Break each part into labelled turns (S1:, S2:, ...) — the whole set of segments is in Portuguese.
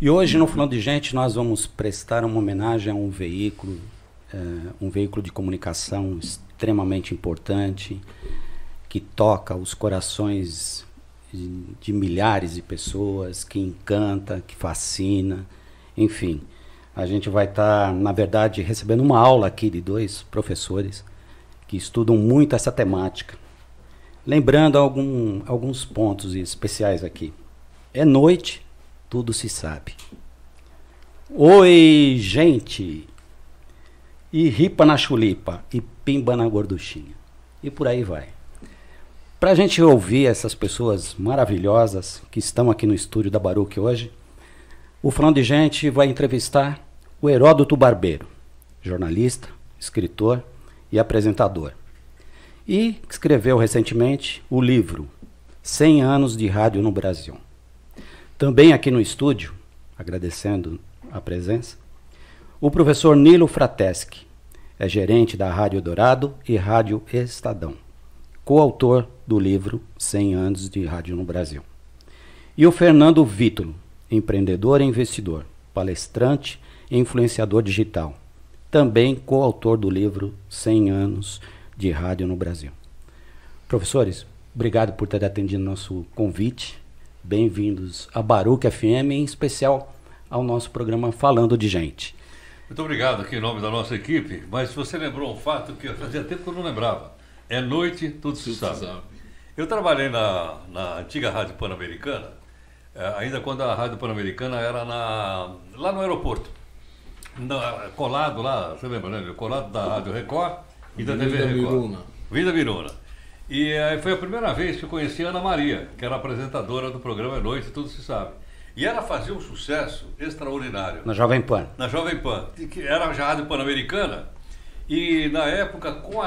S1: E hoje, no Falando de Gente, nós vamos prestar uma homenagem a um veículo de comunicação extremamente importante, que toca os corações de milhares de pessoas, que encanta, que fascina, enfim. A gente vai estar, na verdade, recebendo uma aula aqui de dois professores que estudam muito essa temática. Lembrando alguns pontos especiais aqui. É noite, tudo se sabe. Oi, gente! E ripa na chulipa, e pimba na gorduchinha. E por aí vai. Para a gente ouvir essas pessoas maravilhosas que estão aqui no estúdio da Baruch hoje, o Falando de Gente vai entrevistar o Heródoto Barbeiro, jornalista, escritor e apresentador. E escreveu recentemente o livro 100 anos de rádio no Brasil. Também aqui no estúdio, agradecendo a presença, o professor Nilo Frateschi, é gerente da Rádio Dourado e Rádio Estadão, coautor do livro 100 anos de rádio no Brasil. E o Fernando Vítolo, empreendedor e investidor, palestrante e influenciador digital, também coautor do livro 100 anos de rádio no Brasil. Professores, obrigado por ter atendido nosso convite. Bem-vindos a Baruch FM, em especial ao nosso programa Falando de Gente.
S2: Muito obrigado aqui em nome da nossa equipe, mas você lembrou um fato que fazia tempo que eu não lembrava. É noite, tudo se sabe. Eu trabalhei na antiga Rádio Pan-Americana, ainda quando a Rádio Pan-Americana era lá no aeroporto. Colado lá, você lembra, né? Colado da Rádio Record e da TV Record. Miruna. Vida Miruna. E foi a primeira vez que eu conheci a Ana Maria, que era apresentadora do programa É Noite, tudo se sabe. E ela fazia um sucesso extraordinário.
S1: Na Jovem Pan.
S2: Na Jovem Pan, que era a Rádio Pan-Americana. E na época, com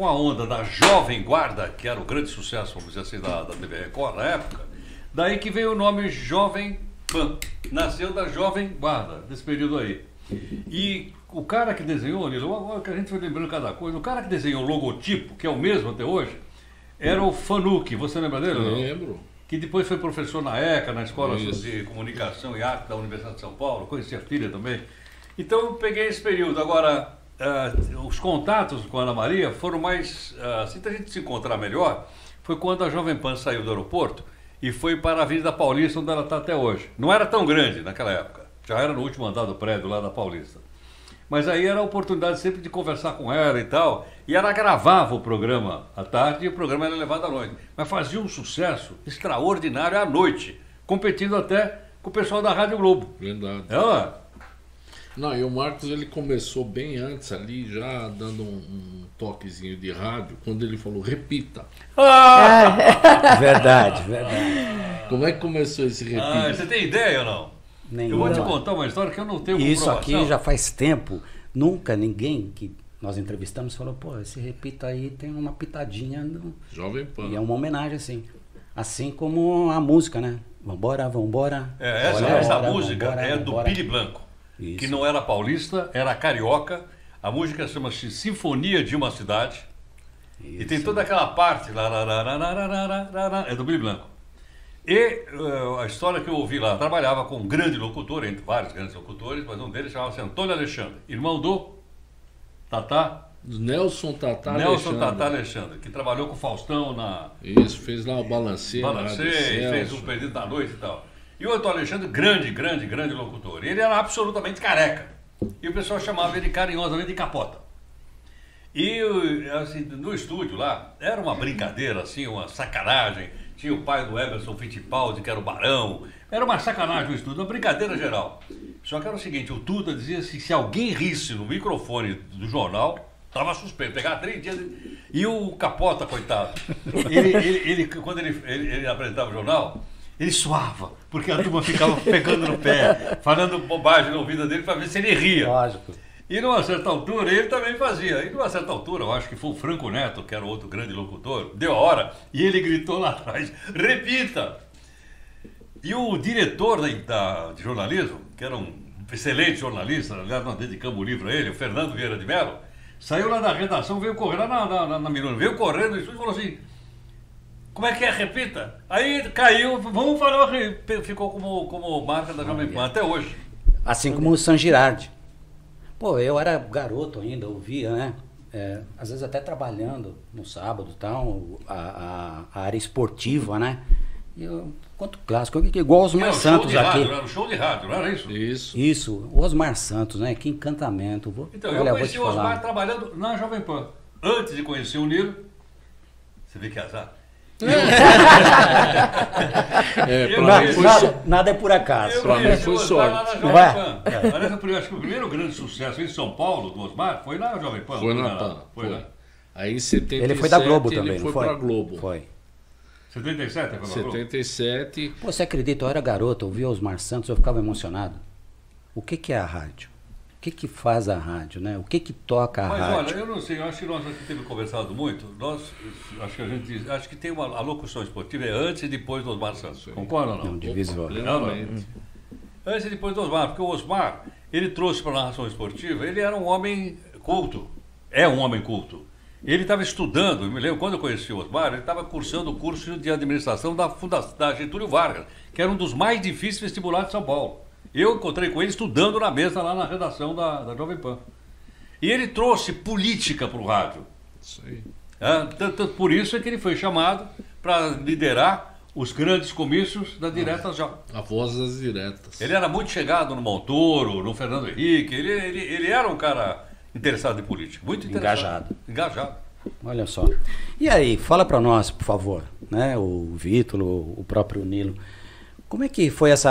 S2: a onda da Jovem Guarda, que era o grande sucesso, vamos dizer assim, da TV Record na época, daí que veio o nome Jovem Pan. Nasceu da Jovem Guarda, desse período aí. E o cara que desenhou, Nilo, que a gente foi lembrando cada coisa, o cara que desenhou o logotipo, que é o mesmo até hoje, era o Fanucchi. Você lembra dele?
S3: Lembro.
S2: Que depois foi professor na ECA, na Escola de Comunicação e Arte da Universidade de São Paulo, conheci a filha também. Então eu peguei esse período. Agora, os contatos com a Ana Maria foram mais, assim, da gente se encontrar melhor, foi quando a Jovem Pan saiu do aeroporto e foi para a Avenida Paulista, onde ela está até hoje. Não era tão grande naquela época, já era no último andar do prédio lá da Paulista. Mas aí era a oportunidade sempre de conversar com ela e tal. E ela gravava o programa à tarde e o programa era levado à noite. Mas fazia um sucesso extraordinário à noite, competindo até com o pessoal da Rádio Globo.
S3: Verdade.
S2: Ela...
S3: Não, e o Marcos, ele começou bem antes ali, já dando um toquezinho de rádio, quando ele falou, repita.
S1: Verdade.
S3: Como é que começou esse repita?
S2: Você tem ideia ou não? Eu vou te contar uma história que eu não tenho
S1: comprovação.
S2: Isso
S1: aqui já faz tempo. Nunca ninguém que nós entrevistamos falou, pô, esse repita aí tem uma pitadinha no...
S3: Jovem Pan.
S1: E é uma homenagem, assim. Assim como a música, né? Vambora.
S2: Essa música é do Billy Blanco,
S1: isso.
S2: Que não era paulista, era carioca. A música chama-se Sinfonia de uma Cidade. Isso. E tem toda aquela parte lá, é do Billy Blanco. E a história que eu ouvi lá, trabalhava com um grande locutor, entre vários grandes locutores, mas um deles chamava-se Antônio Alexandre, irmão do Tatá.
S3: Nelson Tatá
S2: Alexandre, que trabalhou com o Faustão na...
S3: Isso, fez lá o Balancê,
S2: fez um Perdido da Noite e tal. E o Antônio Alexandre, grande locutor. E ele era absolutamente careca. E o pessoal chamava ele carinhosamente de Capota. E assim, no estúdio lá, era uma brincadeira, assim, uma sacanagem. Tinha o pai do Emerson Fittipaldi, que era o Barão. Era uma sacanagem no estúdio, uma brincadeira geral. Só que era o seguinte, o Tuta dizia assim, se alguém risse no microfone do jornal, estava suspeito, pegava 3 dias. E o Capota, coitado, quando ele apresentava o jornal, ele suava, porque a turma ficava pegando no pé, falando bobagem na ouvida dele para ver se ele ria.
S1: Lógico.
S2: E numa certa altura ele também fazia. E numa certa altura, eu acho que foi o Franco Neto, que era o outro grande locutor, deu a hora e ele gritou lá atrás, repita! E o diretor de jornalismo, que era um excelente jornalista, aliás, nós dedicamos o livro a ele, o Fernando Vieira de Mello, saiu lá da redação, veio correr lá na Miruna, veio correndo e falou assim, Como é que é? Repita. Aí caiu, vamos falar, ficou como marca da Jovem Pan até hoje.
S1: Assim como o San Girardi. Pô, eu era garoto ainda, ouvia, né? Às vezes até trabalhando no sábado e tal, a área esportiva, né? E quanto clássico, igual os Osmar Santos aqui.
S2: Era um show de rádio, não era isso?
S1: Isso, o Osmar Santos, né? Que encantamento.
S2: Então, eu conheci o Osmar trabalhando na Jovem Pan. Antes de conhecer o Nilo, você vê que azar.
S1: Nada é por acaso.
S3: Pra mim foi sorte.
S2: Acho que o primeiro grande sucesso em São Paulo do Osmar foi na Jovem Pan.
S3: Foi na Pan. Foi. Aí em 77
S1: ele foi da Globo também,
S3: ele foi pra Globo.
S1: Foi.
S2: 77 foi pra Globo?
S3: 77.
S1: Pô, você acredita? Eu era garoto, eu via Osmar Santos, eu ficava emocionado. O que é a rádio? O que faz a rádio, né? O que toca a rádio?
S2: Mas olha, eu não sei, eu acho que nós aqui temos conversado muito, acho que tem a locução esportiva antes e depois do Osmar Santos. Concorda ou não?
S1: Não, divisor.
S2: Antes e depois do Osmar, porque o Osmar, ele trouxe para a narração esportiva, ele era um homem culto, é um homem culto. Ele estava estudando, eu me lembro, quando eu conheci o Osmar, ele estava cursando o curso de administração da Getúlio Vargas, que era um dos mais difíceis vestibulares de São Paulo. Eu encontrei com ele estudando na mesa lá na redação da Jovem Pan. E ele trouxe política para o rádio.
S3: Isso aí.
S2: Por isso é que ele foi chamado para liderar os grandes comícios da Diretas Já.
S3: A voz das diretas.
S2: Ele era muito chegado no Montoro, no Fernando Henrique. Ele era um cara interessado em política, muito interessado. Engajado.
S1: Olha só. E aí, fala para nós, por favor, né? O Vítor, o próprio Nilo. Como é que foi esse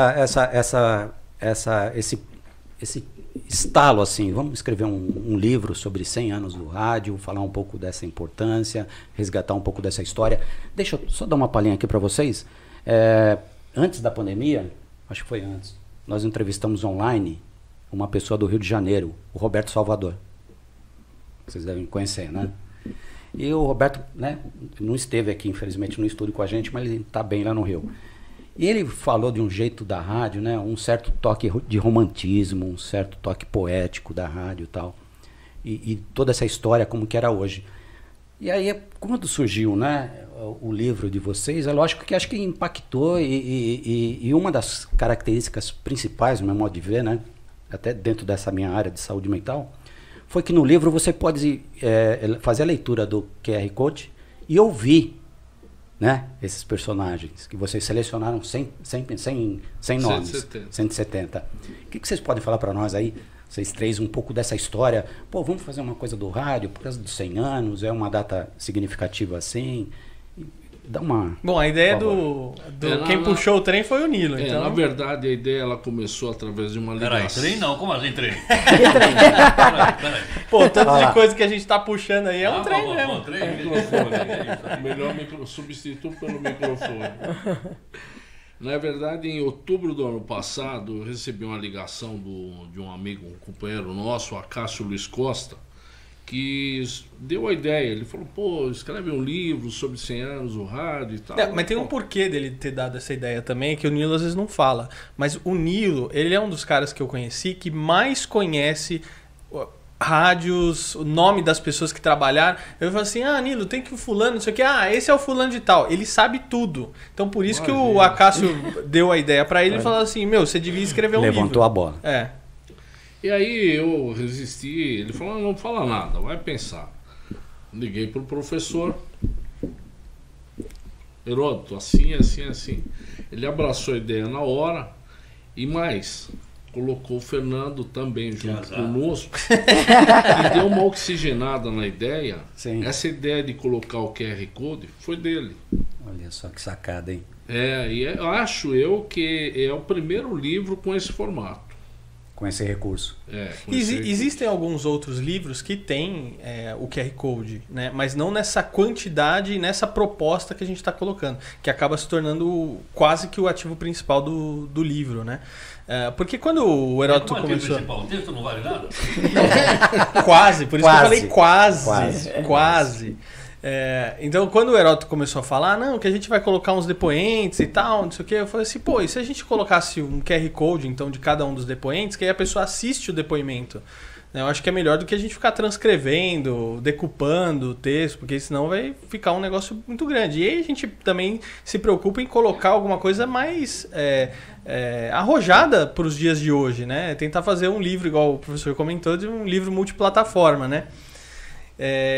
S1: estalo assim? Vamos escrever um livro sobre 100 anos do rádio, falar um pouco dessa importância, resgatar um pouco dessa história. Deixa eu só dar uma palhinha aqui para vocês. Antes da pandemia, acho que foi antes, nós entrevistamos online uma pessoa do Rio de Janeiro, o Roberto Salvador. Vocês devem conhecer, né? E o Roberto, né, não esteve aqui, infelizmente, no estúdio com a gente, mas ele está bem lá no Rio. E ele falou de um jeito da rádio, né, um certo toque de romantismo, um certo toque poético da rádio e tal. E toda essa história como que era hoje. E aí, quando surgiu, né, o livro de vocês, é lógico que acho que impactou e uma das características principais, no meu modo de ver, né, até dentro dessa minha área de saúde mental, foi que no livro você pode fazer a leitura do QR Code e ouvir, né, esses personagens que vocês selecionaram 100 nomes, 170. O que vocês podem falar para nós aí, vocês três, um pouco dessa história? Pô, vamos fazer uma coisa do rádio por causa dos 100 anos, é uma data significativa assim. Dá uma...
S4: Bom, a ideia quem puxou o trem foi o Nilo. Então...
S3: Na verdade, a ideia ela começou através de uma ligação.
S2: Peraí, trem não? Como assim trem?
S4: Peraí. Pô, tanto de coisa que a gente tá puxando aí é um trem mesmo.
S3: Melhor substituto pelo microfone. Na verdade, em outubro do ano passado, eu recebi uma ligação de um amigo, um companheiro nosso, Acácio Luiz Costa, que deu a ideia. Ele falou, pô, escreve um livro sobre 100 anos do rádio e tal.
S4: Mas tem um porquê dele ter dado essa ideia também, que o Nilo às vezes não fala. Mas o Nilo, ele é um dos caras que eu conheci que mais conhece rádios, o nome das pessoas que trabalharam. Eu falo assim, Nilo, tem que o fulano, não sei o que. Esse é o fulano de tal. Ele sabe tudo. Então por isso que o Acácio deu a ideia pra ele e falou assim, você devia escrever um livro.
S1: Levantou a bola.
S3: E aí eu resisti, ele falou, não fala nada, vai pensar. Liguei pro professor Heródoto, assim. Ele abraçou a ideia na hora e mais, colocou o Fernando também junto conosco e deu uma oxigenada na ideia.
S1: Sim.
S3: Essa ideia de colocar o QR Code foi dele.
S1: Olha só que sacada, hein?
S3: Acho que é o primeiro livro com esse formato.
S1: Com esse recurso.
S4: Existem alguns outros livros que têm o QR Code, né? Mas não nessa quantidade e nessa proposta que a gente está colocando, que acaba se tornando quase que o ativo principal do livro, né? Porque quando o Heródoto começou...
S2: O texto não vale nada?
S4: Quase, por isso que eu falei quase. Então, quando o Heródoto começou a falar, que a gente vai colocar uns depoentes e tal, não sei o que, eu falei assim, e se a gente colocasse um QR Code, então, de cada um dos depoentes, que aí a pessoa assiste o depoimento, Eu acho que é melhor do que a gente ficar transcrevendo, decupando o texto, porque senão vai ficar um negócio muito grande. E aí a gente também se preocupa em colocar alguma coisa mais arrojada para os dias de hoje, né? Tentar fazer um livro, igual o professor comentou, de um livro multiplataforma, né?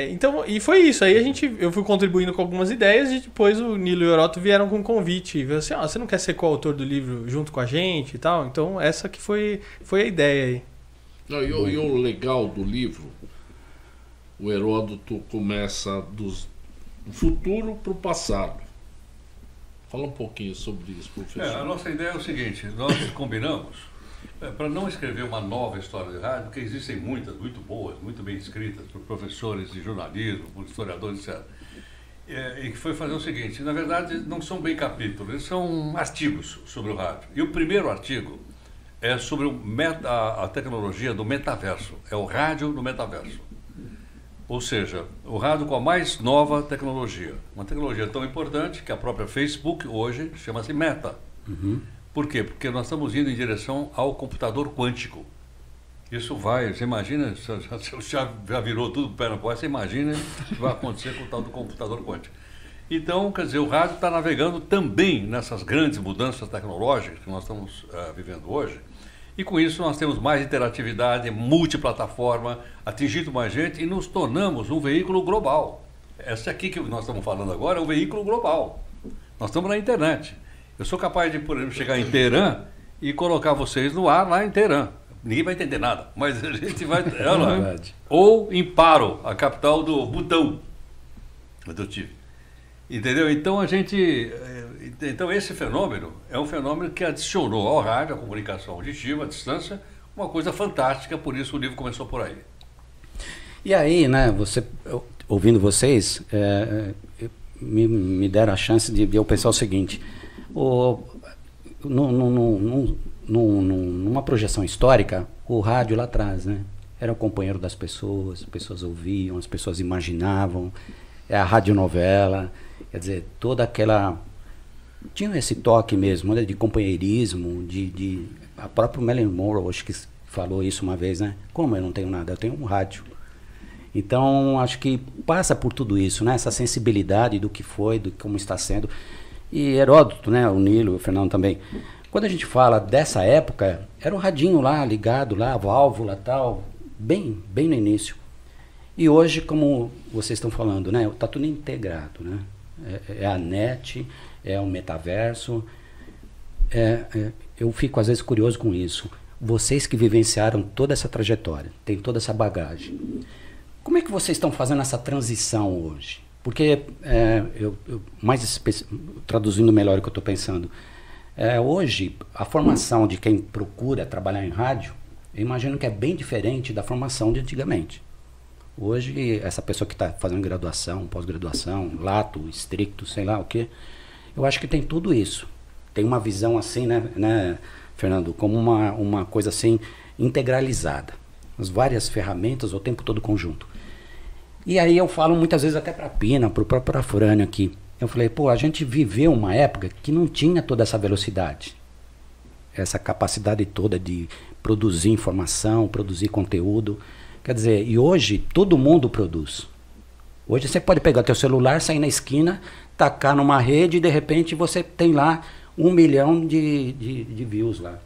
S4: Então, e foi isso. Aí eu fui contribuindo com algumas ideias e depois o Nilo e o Heródoto vieram com um convite. E assim, você não quer ser coautor do livro junto com a gente e tal? Então, essa que foi a ideia aí.
S3: Não, e o legal do livro, o Heródoto começa do futuro para o passado. Fala um pouquinho sobre isso, professor.
S2: A nossa ideia é o seguinte, nós combinamos, para não escrever uma nova história de rádio, porque existem muitas, muito boas, muito bem escritas, por professores de jornalismo, por historiadores, etc. E que foi fazer o seguinte, na verdade não são bem capítulos, eles são artigos sobre o rádio. E o primeiro artigo é sobre a tecnologia do metaverso, é o rádio no metaverso. Ou seja, o rádio com a mais nova tecnologia. Uma tecnologia tão importante que a própria Facebook hoje chama-se Meta.
S1: Uhum.
S2: Por quê? Porque nós estamos indo em direção ao computador quântico. Isso vai, você imagina, já virou tudo pé na porta, você imagina o que vai acontecer com o tal do computador quântico. Então, quer dizer, o rádio está navegando também nessas grandes mudanças tecnológicas que nós estamos vivendo hoje. E com isso nós temos mais interatividade, multiplataforma, atingindo mais gente e nos tornamos um veículo global. Essa aqui que nós estamos falando agora é um veículo global. Nós estamos na internet. Eu sou capaz de, por exemplo, chegar em Teherã e colocar vocês no ar lá em Teherã. Ninguém vai entender nada, mas a gente vai... Ou em Paro, a capital do Butão, onde eu tive. Entendeu? Então então esse fenômeno é um fenômeno que adicionou ao rádio, à comunicação auditiva, à distância, uma coisa fantástica, por isso o livro começou por aí.
S1: E aí, né, ouvindo vocês, me deram a chance de eu pensar o seguinte, numa projeção histórica, o rádio lá atrás, né, era o companheiro das pessoas, as pessoas ouviam, as pessoas imaginavam, a radionovela. Quer dizer, toda aquela... Tinha esse toque mesmo, né, de companheirismo, a própria Marilyn Monroe, acho que falou isso uma vez, né? Como eu não tenho nada? Eu tenho um rádio. Então, acho que passa por tudo isso, né? Essa sensibilidade do que foi, do como está sendo. E Heródoto, né? O Nilo, o Fernando também. Quando a gente fala dessa época, era um radinho lá, ligado lá, a válvula e tal, bem no início. E hoje, como vocês estão falando, né? Está tudo integrado, né? É a net, é o metaverso. Eu fico às vezes curioso com isso. Vocês que vivenciaram toda essa trajetória, tem toda essa bagagem. Como é que vocês estão fazendo essa transição hoje? Porque, traduzindo melhor o que eu estou pensando, hoje a formação de quem procura trabalhar em rádio, eu imagino que é bem diferente da formação de antigamente. Hoje, essa pessoa que está fazendo graduação, pós-graduação, lato, estricto, sei lá o quê, eu acho que tem tudo isso. Tem uma visão assim, né, Fernando, como uma coisa assim integralizada. As várias ferramentas, o tempo todo conjunto. E aí eu falo muitas vezes até para a Pina, para o próprio Afrânio aqui. Eu falei, a gente viveu uma época que não tinha toda essa velocidade. Essa capacidade toda de produzir informação, produzir conteúdo. Quer dizer, e hoje todo mundo produz. Hoje você pode pegar teu celular, sair na esquina, tacar numa rede e de repente você tem lá 1 milhão de views lá.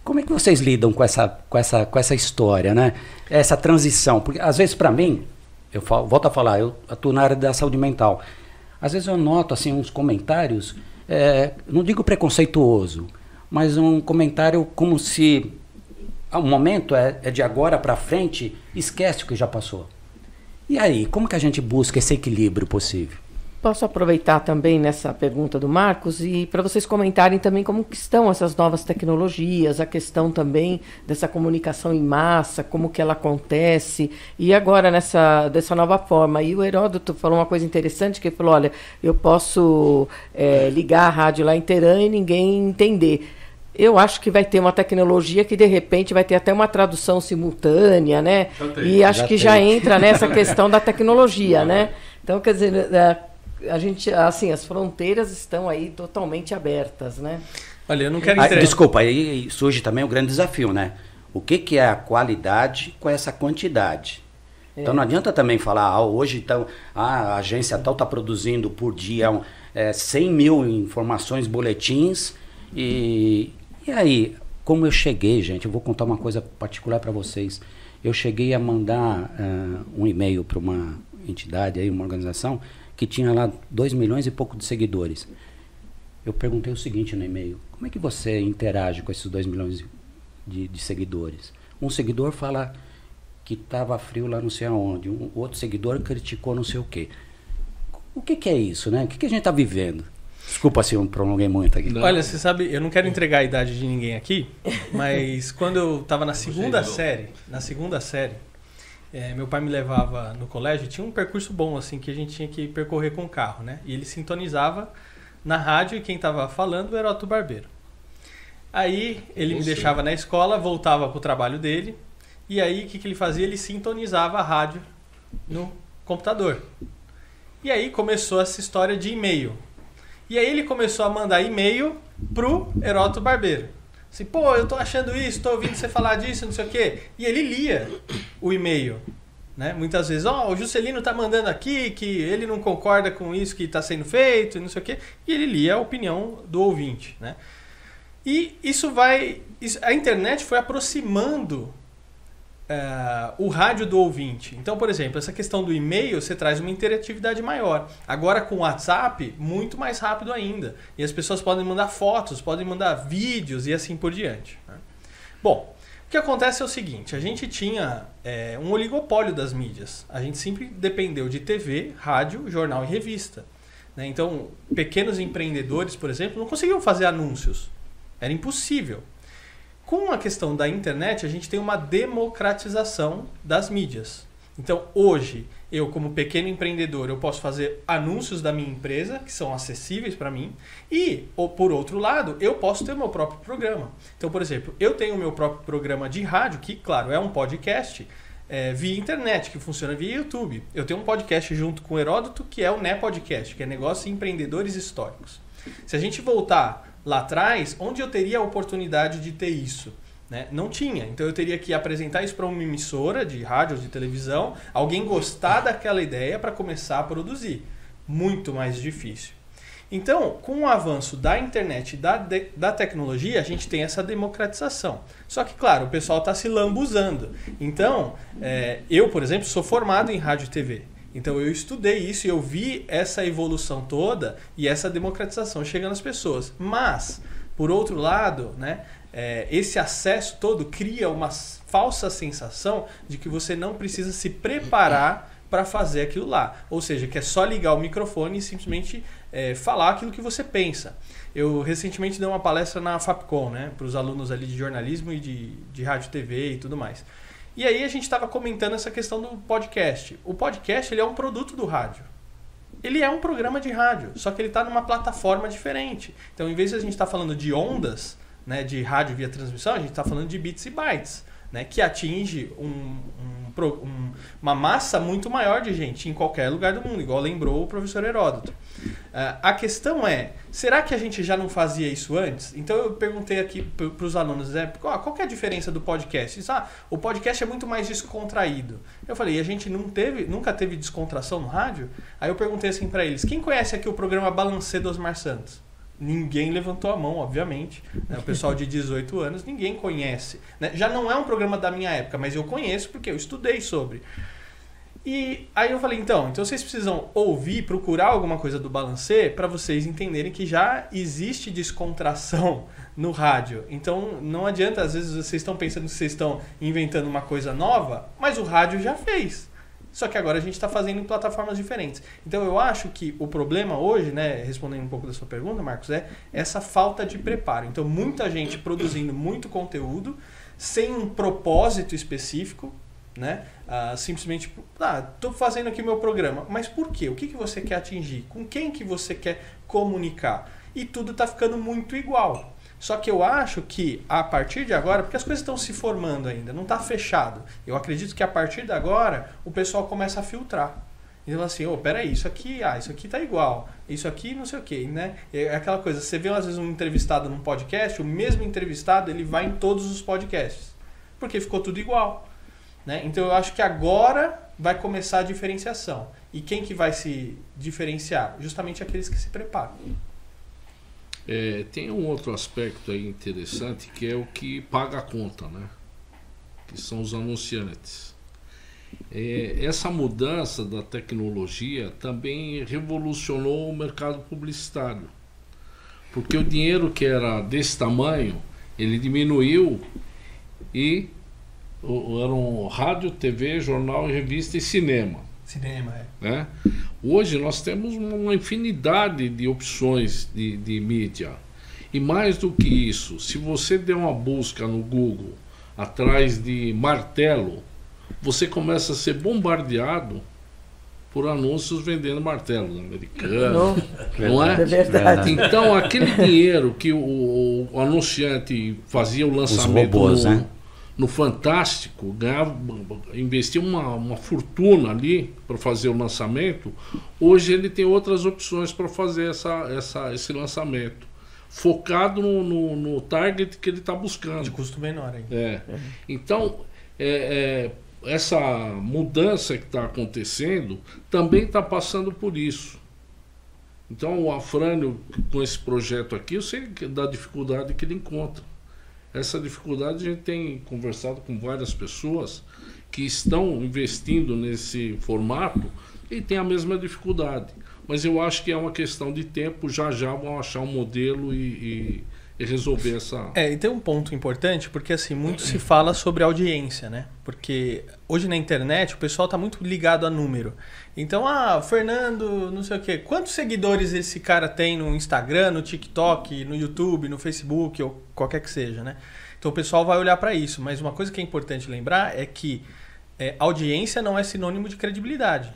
S1: Como é que vocês lidam com essa história, né? Essa transição? Porque às vezes para mim, volto a falar, eu atuo na área da saúde mental. Às vezes eu noto assim, uns comentários, não digo preconceituoso, mas um comentário como se... O momento é de agora para frente, esquece o que já passou. E aí, como que a gente busca esse equilíbrio possível?
S5: Posso aproveitar também nessa pergunta do Marcos e para vocês comentarem também como que estão essas novas tecnologias, a questão também dessa comunicação em massa, como que ela acontece, e agora dessa nova forma. E o Heródoto falou uma coisa interessante, que ele falou, olha, eu posso ligar a rádio lá em Teherã e ninguém entender. Eu acho que vai ter uma tecnologia que, de repente, vai ter até uma tradução simultânea, né? E acho que já entra nessa questão da tecnologia, né? Então, quer dizer, a gente, assim, as fronteiras estão aí totalmente abertas, né?
S4: Olha, eu não quero entrar...
S1: Desculpa, aí surge também o grande desafio, né? O que é a qualidade com essa quantidade? Então não adianta também falar, hoje então, a agência tal está produzindo por dia 100 mil informações, boletins, e aí, como eu cheguei, gente, eu vou contar uma coisa particular para vocês. Eu cheguei a mandar um e-mail para uma entidade, aí, uma organização, que tinha lá 2 milhões e pouco de seguidores. Eu perguntei o seguinte no e-mail: como é que você interage com esses 2 milhões de seguidores? Um seguidor fala que estava frio lá não sei aonde, um outro seguidor criticou não sei o quê. O que é isso, né? O que a gente está vivendo? Desculpa se eu prolonguei muito aqui.
S4: Não. Olha, você sabe, eu não quero entregar a idade de ninguém aqui, mas quando eu estava na segunda série, meu pai me levava no colégio, tinha um percurso bom assim que a gente tinha que percorrer com o carro, né? E ele sintonizava na rádio e quem estava falando era o Heródoto Barbeiro. Aí ele me deixava na escola, voltava para o trabalho dele, e aí o que ele fazia? Ele sintonizava a rádio no computador. E aí começou essa história de e-mail. E aí ele começou a mandar e-mail pro Heródoto Barbeiro. Assim, pô, eu tô achando isso, tô ouvindo você falar disso, não sei o quê. E ele lia o e-mail, né? Muitas vezes, o Juscelino tá mandando aqui que ele não concorda com isso que tá sendo feito, não sei o quê. E ele lia a opinião do ouvinte, né? E a internet foi aproximando o rádio do ouvinte. Então, por exemplo, essa questão do e-mail, você traz uma interatividade maior. Agora com o WhatsApp, muito mais rápido ainda. E as pessoas podem mandar fotos, podem mandar vídeos e assim por diante, né? Bom, o que acontece é o seguinte, a gente tinha um oligopólio das mídias. A gente sempre dependeu de TV, rádio, jornal e revista, né? Então, pequenos empreendedores, por exemplo, não conseguiam fazer anúncios. Era impossível. Com a questão da internet, a gente tem uma democratização das mídias. Então, hoje, eu como pequeno empreendedor, eu posso fazer anúncios da minha empresa, que são acessíveis para mim, e, por outro lado, eu posso ter o meu próprio programa. Então, por exemplo, eu tenho o meu próprio programa de rádio, que, claro, é um podcast via internet, que funciona via YouTube. Eu tenho um podcast junto com o Heródoto, que é o NE Podcast, que é Negócios e Empreendedores Históricos. Se a gente voltar lá atrás, onde eu teria a oportunidade de ter isso, né? Não tinha. Então eu teria que apresentar isso para uma emissora de rádio ou de televisão, alguém gostar daquela ideia para começar a produzir. Muito mais difícil. Então, com o avanço da internet e da tecnologia, a gente tem essa democratização. Só que, claro, o pessoal está se lambuzando. Então, eu, por exemplo, sou formado em rádio e TV. Então eu estudei isso e eu vi essa evolução toda e essa democratização chegando às pessoas. Mas, por outro lado, né, esse acesso todo cria uma falsa sensação de que você não precisa se preparar para fazer aquilo lá. Ou seja, que é só ligar o microfone e simplesmente falar aquilo que você pensa. Eu recentemente dei uma palestra na Fapcom, né, para os alunos ali de jornalismo e de rádio e TV e tudo mais. E aí a gente estava comentando essa questão do podcast. O podcast ele é um produto do rádio. Ele é um programa de rádio, só que ele está numa plataforma diferente. Então, em vez de a gente estar falando de ondas, né, de rádio via transmissão, a gente está falando de bits e bytes, né, que atinge uma massa muito maior de gente em qualquer lugar do mundo, igual lembrou o professor Heródoto. A questão é, será que a gente já não fazia isso antes? Então eu perguntei aqui para os alunos, qual que é a diferença do podcast? Eles, o podcast é muito mais descontraído. Eu falei, e a gente nunca teve descontração no rádio? Aí eu perguntei assim para eles, quem conhece aqui o programa Balancê do Osmar Santos? Ninguém levantou a mão, obviamente, né? O pessoal de 18 anos, ninguém conhece, né? Já não é um programa da minha época, mas eu conheço porque eu estudei sobre. E aí eu falei, então vocês precisam ouvir, procurar alguma coisa do Balancê para vocês entenderem que já existe descontração no rádio. Então não adianta, às vezes vocês estão pensando que vocês estão inventando uma coisa nova, mas o rádio já fez. Só que agora a gente está fazendo em plataformas diferentes. Então eu acho que o problema hoje, né, respondendo um pouco da sua pergunta, Marcos, é essa falta de preparo. Então muita gente produzindo muito conteúdo sem um propósito específico, né? Simplesmente, estou fazendo aqui o meu programa. Mas por quê? O que você quer atingir? Com quem que você quer comunicar? E tudo está ficando muito igual. Só que eu acho que a partir de agora, porque as coisas estão se formando ainda, não está fechado. Eu acredito que a partir de agora o pessoal começa a filtrar. Então assim, peraí, isso aqui tá igual, isso aqui não sei o que, né? É aquela coisa, você vê às vezes um entrevistado num podcast, o mesmo entrevistado ele vai em todos os podcasts. porque ficou tudo igual. Né? Então eu acho que agora vai começar a diferenciação. E quem que vai se diferenciar? Justamente aqueles que se preparam.
S3: Tem um outro aspecto aí interessante, que é o que paga a conta, né? Que são os anunciantes. Essa mudança da tecnologia também revolucionou o mercado publicitário, porque o dinheiro que era desse tamanho, ele diminuiu e eram rádio, TV, jornal, revista e cinema.
S4: Cinema,
S3: né? Hoje nós temos uma infinidade de opções de mídia. E mais do que isso, se você der uma busca no Google atrás de martelo, você começa a ser bombardeado por anúncios vendendo martelos americanos. Não é?
S5: É verdade.
S3: Então, aquele dinheiro que o anunciante fazia o lançamento
S1: robôs, né?
S3: no Fantástico, investia uma fortuna ali para fazer o lançamento, hoje ele tem outras opções para fazer esse lançamento, focado no target que ele está buscando.
S4: de custo menor ainda.
S3: Então, essa mudança que está acontecendo também está passando por isso. Então, o Afrânio, com esse projeto aqui, eu sei da dificuldade que ele encontra. Essa dificuldade a gente tem conversado com várias pessoas que estão investindo nesse formato e tem a mesma dificuldade. Mas eu acho que é uma questão de tempo, já vão achar um modelo e resolver essa...
S4: E tem um ponto importante, porque assim, muito se fala sobre audiência, né? Porque hoje na internet o pessoal está muito ligado a número. Então, Fernando, não sei o quê, quantos seguidores esse cara tem no Instagram, no TikTok, no YouTube, no Facebook, ou qualquer que seja, né? Então o pessoal vai olhar para isso. Mas uma coisa que é importante lembrar é que audiência não é sinônimo de credibilidade.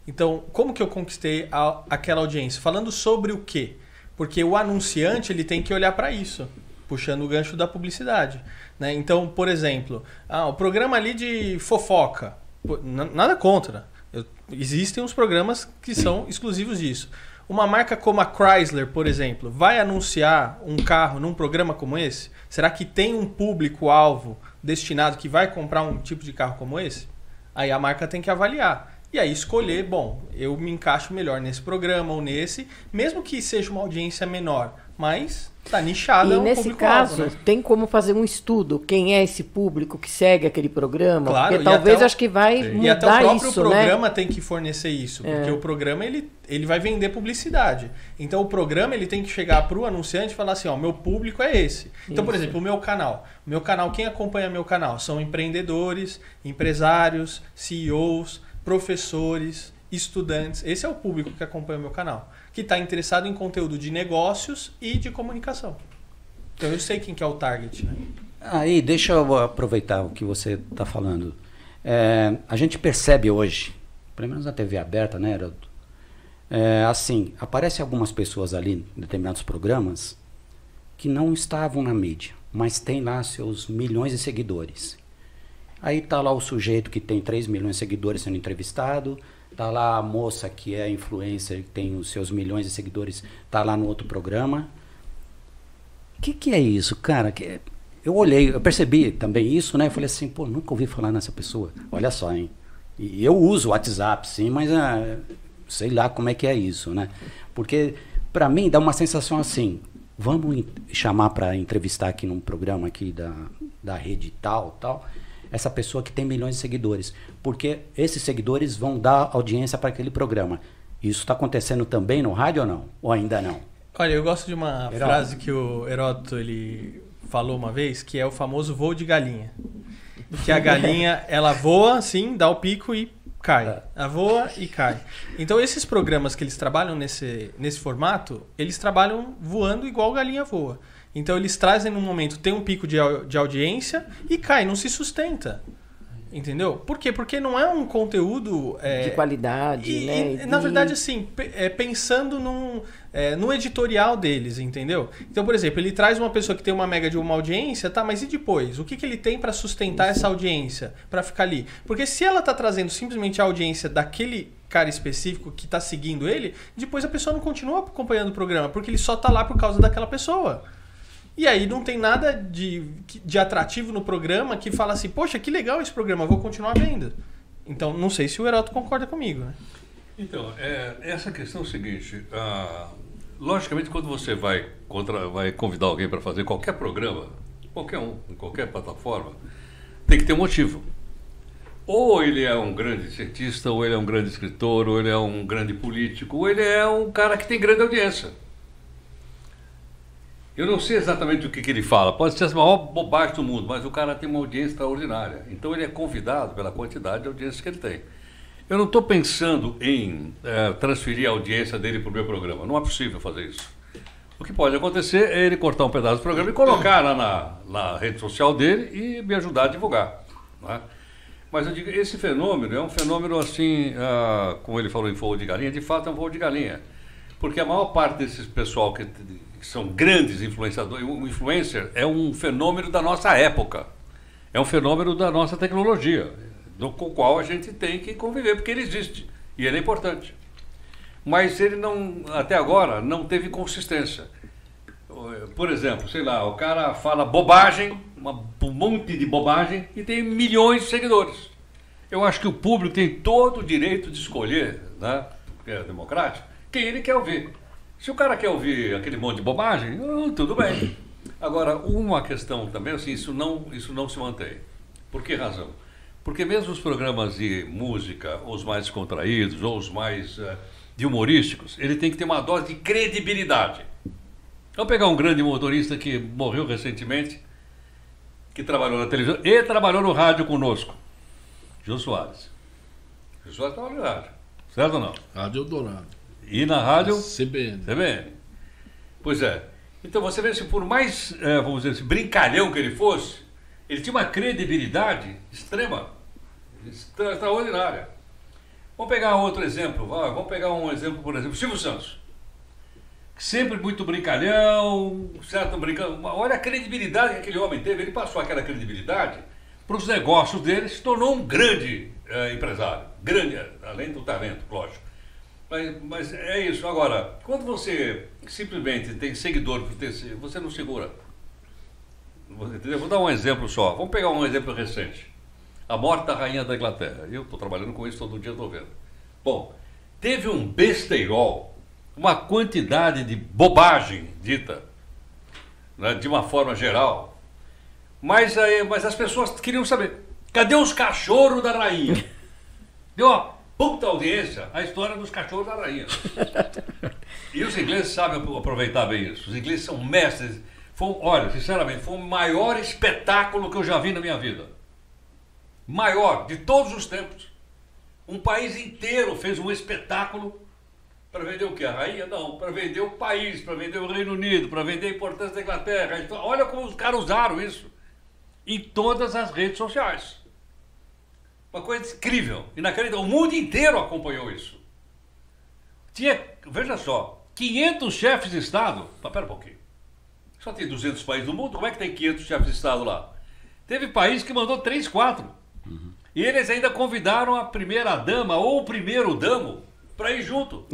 S4: Então, como que eu conquistei aquela audiência? Falando sobre o quê? Porque o anunciante ele tem que olhar para isso, puxando o gancho da publicidade. Né? Então, por exemplo, o programa ali de fofoca, nada contra. Existem uns programas que são exclusivos disso. Uma marca como a Chrysler, por exemplo, vai anunciar um carro num programa como esse? Será que tem um público-alvo destinado que vai comprar um tipo de carro como esse? Aí a marca tem que avaliar. E aí escolher, bom, eu me encaixo melhor nesse programa ou nesse, mesmo que seja uma audiência menor, mas está nichada.
S5: E nesse caso, né? Tem como fazer um estudo, quem é esse público que segue aquele programa?
S4: Claro,
S5: porque talvez acho que vai mudar isso,
S4: e até o próprio
S5: isso,
S4: programa
S5: né?
S4: tem que fornecer isso, porque o programa ele vai vender publicidade. Então o programa ele tem que chegar para o anunciante e falar assim, meu público é esse. Então, por exemplo, o meu canal, quem acompanha meu canal são empreendedores, empresários, CEOs, professores, estudantes. Esse é o público que acompanha o meu canal, que está interessado em conteúdo de negócios e de comunicação. Então eu sei quem que é o target. Né?
S1: Aí, deixa eu aproveitar o que você está falando. A gente percebe hoje, pelo menos na TV aberta, né, Heródoto? Assim, aparecem algumas pessoas ali em determinados programas que não estavam na mídia, mas têm lá seus milhões de seguidores. Aí tá lá o sujeito que tem 3 milhões de seguidores sendo entrevistado, tá lá a moça que é influencer, que tem os seus milhões de seguidores, tá lá no outro programa. O que é isso, cara? Eu olhei, eu percebi também isso, né? Eu falei assim, nunca ouvi falar nessa pessoa. Olha só, hein? E eu uso o WhatsApp, sim, mas sei lá como é que é isso, né? Porque, para mim, dá uma sensação assim, vamos chamar para entrevistar aqui num programa aqui da rede tal, essa pessoa que tem milhões de seguidores, porque esses seguidores vão dar audiência para aquele programa. Isso está acontecendo também no rádio ou não? Ou ainda não?
S4: Olha, eu gosto de uma frase que o Heródoto ele falou uma vez, que é o famoso voo de galinha. Que a galinha, ela voa assim, dá o pico e cai. Ela voa e cai. Então esses programas que eles trabalham nesse formato, eles trabalham voando igual galinha voa. Então eles trazem num momento, tem um pico de audiência e cai, não se sustenta. Entendeu? Por quê? Porque não é um conteúdo...
S5: de qualidade, né?
S4: Na verdade, assim, pensando no editorial deles, entendeu? Então, por exemplo, ele traz uma pessoa que tem uma mega de uma audiência, tá, mas e depois? O que ele tem para sustentar essa audiência? Para ficar ali? Porque se ela tá trazendo simplesmente a audiência daquele cara específico que tá seguindo ele, depois a pessoa não continua acompanhando o programa, porque ele só tá lá por causa daquela pessoa. E aí não tem nada de atrativo no programa que fala assim, poxa, que legal esse programa, vou continuar vendo. Então, não sei se o Heroto concorda comigo, né?
S2: Então, essa questão é o seguinte, logicamente quando você vai convidar alguém para fazer qualquer programa, qualquer um, em qualquer plataforma, tem que ter um motivo. Ou ele é um grande cientista, ou ele é um grande escritor, ou ele é um grande político, ou ele é um cara que tem grande audiência. Eu não sei exatamente o que ele fala, pode ser a maior bobagem do mundo, mas o cara tem uma audiência extraordinária. Então ele é convidado pela quantidade de audiência que ele tem. Eu não estou pensando em transferir a audiência dele para o meu programa, não é possível fazer isso. O que pode acontecer é ele cortar um pedaço do programa e colocar lá na rede social dele e me ajudar a divulgar. Não é? Mas eu digo, esse fenômeno é um fenômeno assim, como ele falou em voo de galinha, de fato é um voo de galinha. Porque a maior parte desses pessoal que são grandes influenciadores, o influencer é um fenômeno da nossa época. É um fenômeno da nossa tecnologia, com o qual a gente tem que conviver, porque ele existe e ele é importante. Mas ele não, até agora, não teve consistência. Por exemplo, sei lá, o cara fala bobagem, um monte de bobagem e tem milhões de seguidores. Eu acho que o público tem todo o direito de escolher, né, porque é democrático, quem ele quer ouvir. Se o cara quer ouvir aquele monte de bobagem, tudo bem. Agora, uma questão também, assim, isso não se mantém. Por que razão? Porque mesmo os programas de música, os mais contraídos, ou os mais de humorísticos, ele tem que ter uma dose de credibilidade. Vamos pegar um grande motorista que morreu recentemente, que trabalhou na televisão e trabalhou no rádio conosco, Jô Soares. Jô Soares trabalhou no rádio, certo ou não?
S3: Rádio Eldorado.
S2: E na rádio?
S3: CBN.
S2: Pois é. Então você vê, se por mais, vamos dizer assim, brincalhão que ele fosse, ele tinha uma credibilidade extrema, extraordinária. Vamos pegar outro exemplo, vamos pegar um exemplo, por exemplo, Silvio Santos. Sempre muito brincalhão, certo? Olha a credibilidade que aquele homem teve. Ele passou aquela credibilidade para os negócios dele, se tornou um grande empresário. Grande, além do talento, lógico. Mas é isso. Agora, quando você simplesmente tem seguidor, você não segura. Vou dar um exemplo só. Vamos pegar um exemplo recente. A morte da rainha da Inglaterra. Eu estou trabalhando com isso todo dia, estou vendo. Bom, teve um besteirol, uma quantidade de bobagem dita, né, de uma forma geral, mas as pessoas queriam saber, cadê os cachorros da rainha? Deu uma puta audiência a história dos cachorros da rainha. E os ingleses sabem aproveitar bem isso. Os ingleses são mestres. Olha, sinceramente, foi o maior espetáculo que eu já vi na minha vida. Maior, de todos os tempos. Um país inteiro fez um espetáculo para vender o quê? A rainha? Não, para vender o país, para vender o Reino Unido, para vender a importância da Inglaterra. Então, olha como os caras usaram isso em todas as redes sociais. Uma coisa incrível, inacreditável. O mundo inteiro acompanhou isso. Tinha, veja só, 500 chefes de Estado. Pera um pouquinho. Só tem 200 países do mundo, como é que tem 500 chefes de Estado lá? Teve país que mandou 3, 4. E eles ainda convidaram a primeira-dama ou o primeiro-damo para ir junto.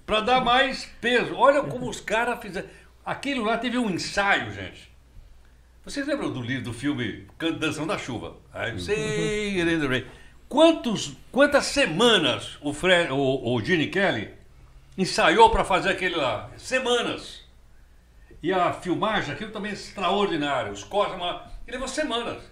S2: Para dar mais peso. Olha como os caras fizeram. Aquilo lá teve um ensaio, gente. Vocês lembram do filme Dançando da Chuva? I'm singing in the rain. Quantas semanas o Gene Kelly ensaiou para fazer aquele lá? Semanas. E a filmagem, aquilo também é extraordinário. Os cortes, ele levou semanas.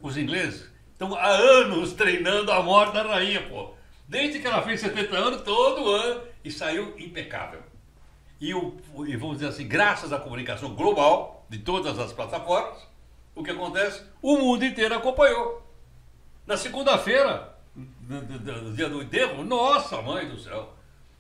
S2: Os ingleses estão há anos treinando a morte da rainha, pô. Desde que ela fez 70 anos, todo ano, e saiu impecável. E vamos dizer assim, graças à comunicação global de todas as plataformas, o que acontece? O mundo inteiro acompanhou. Na segunda-feira, no dia do enterro, nossa mãe do céu,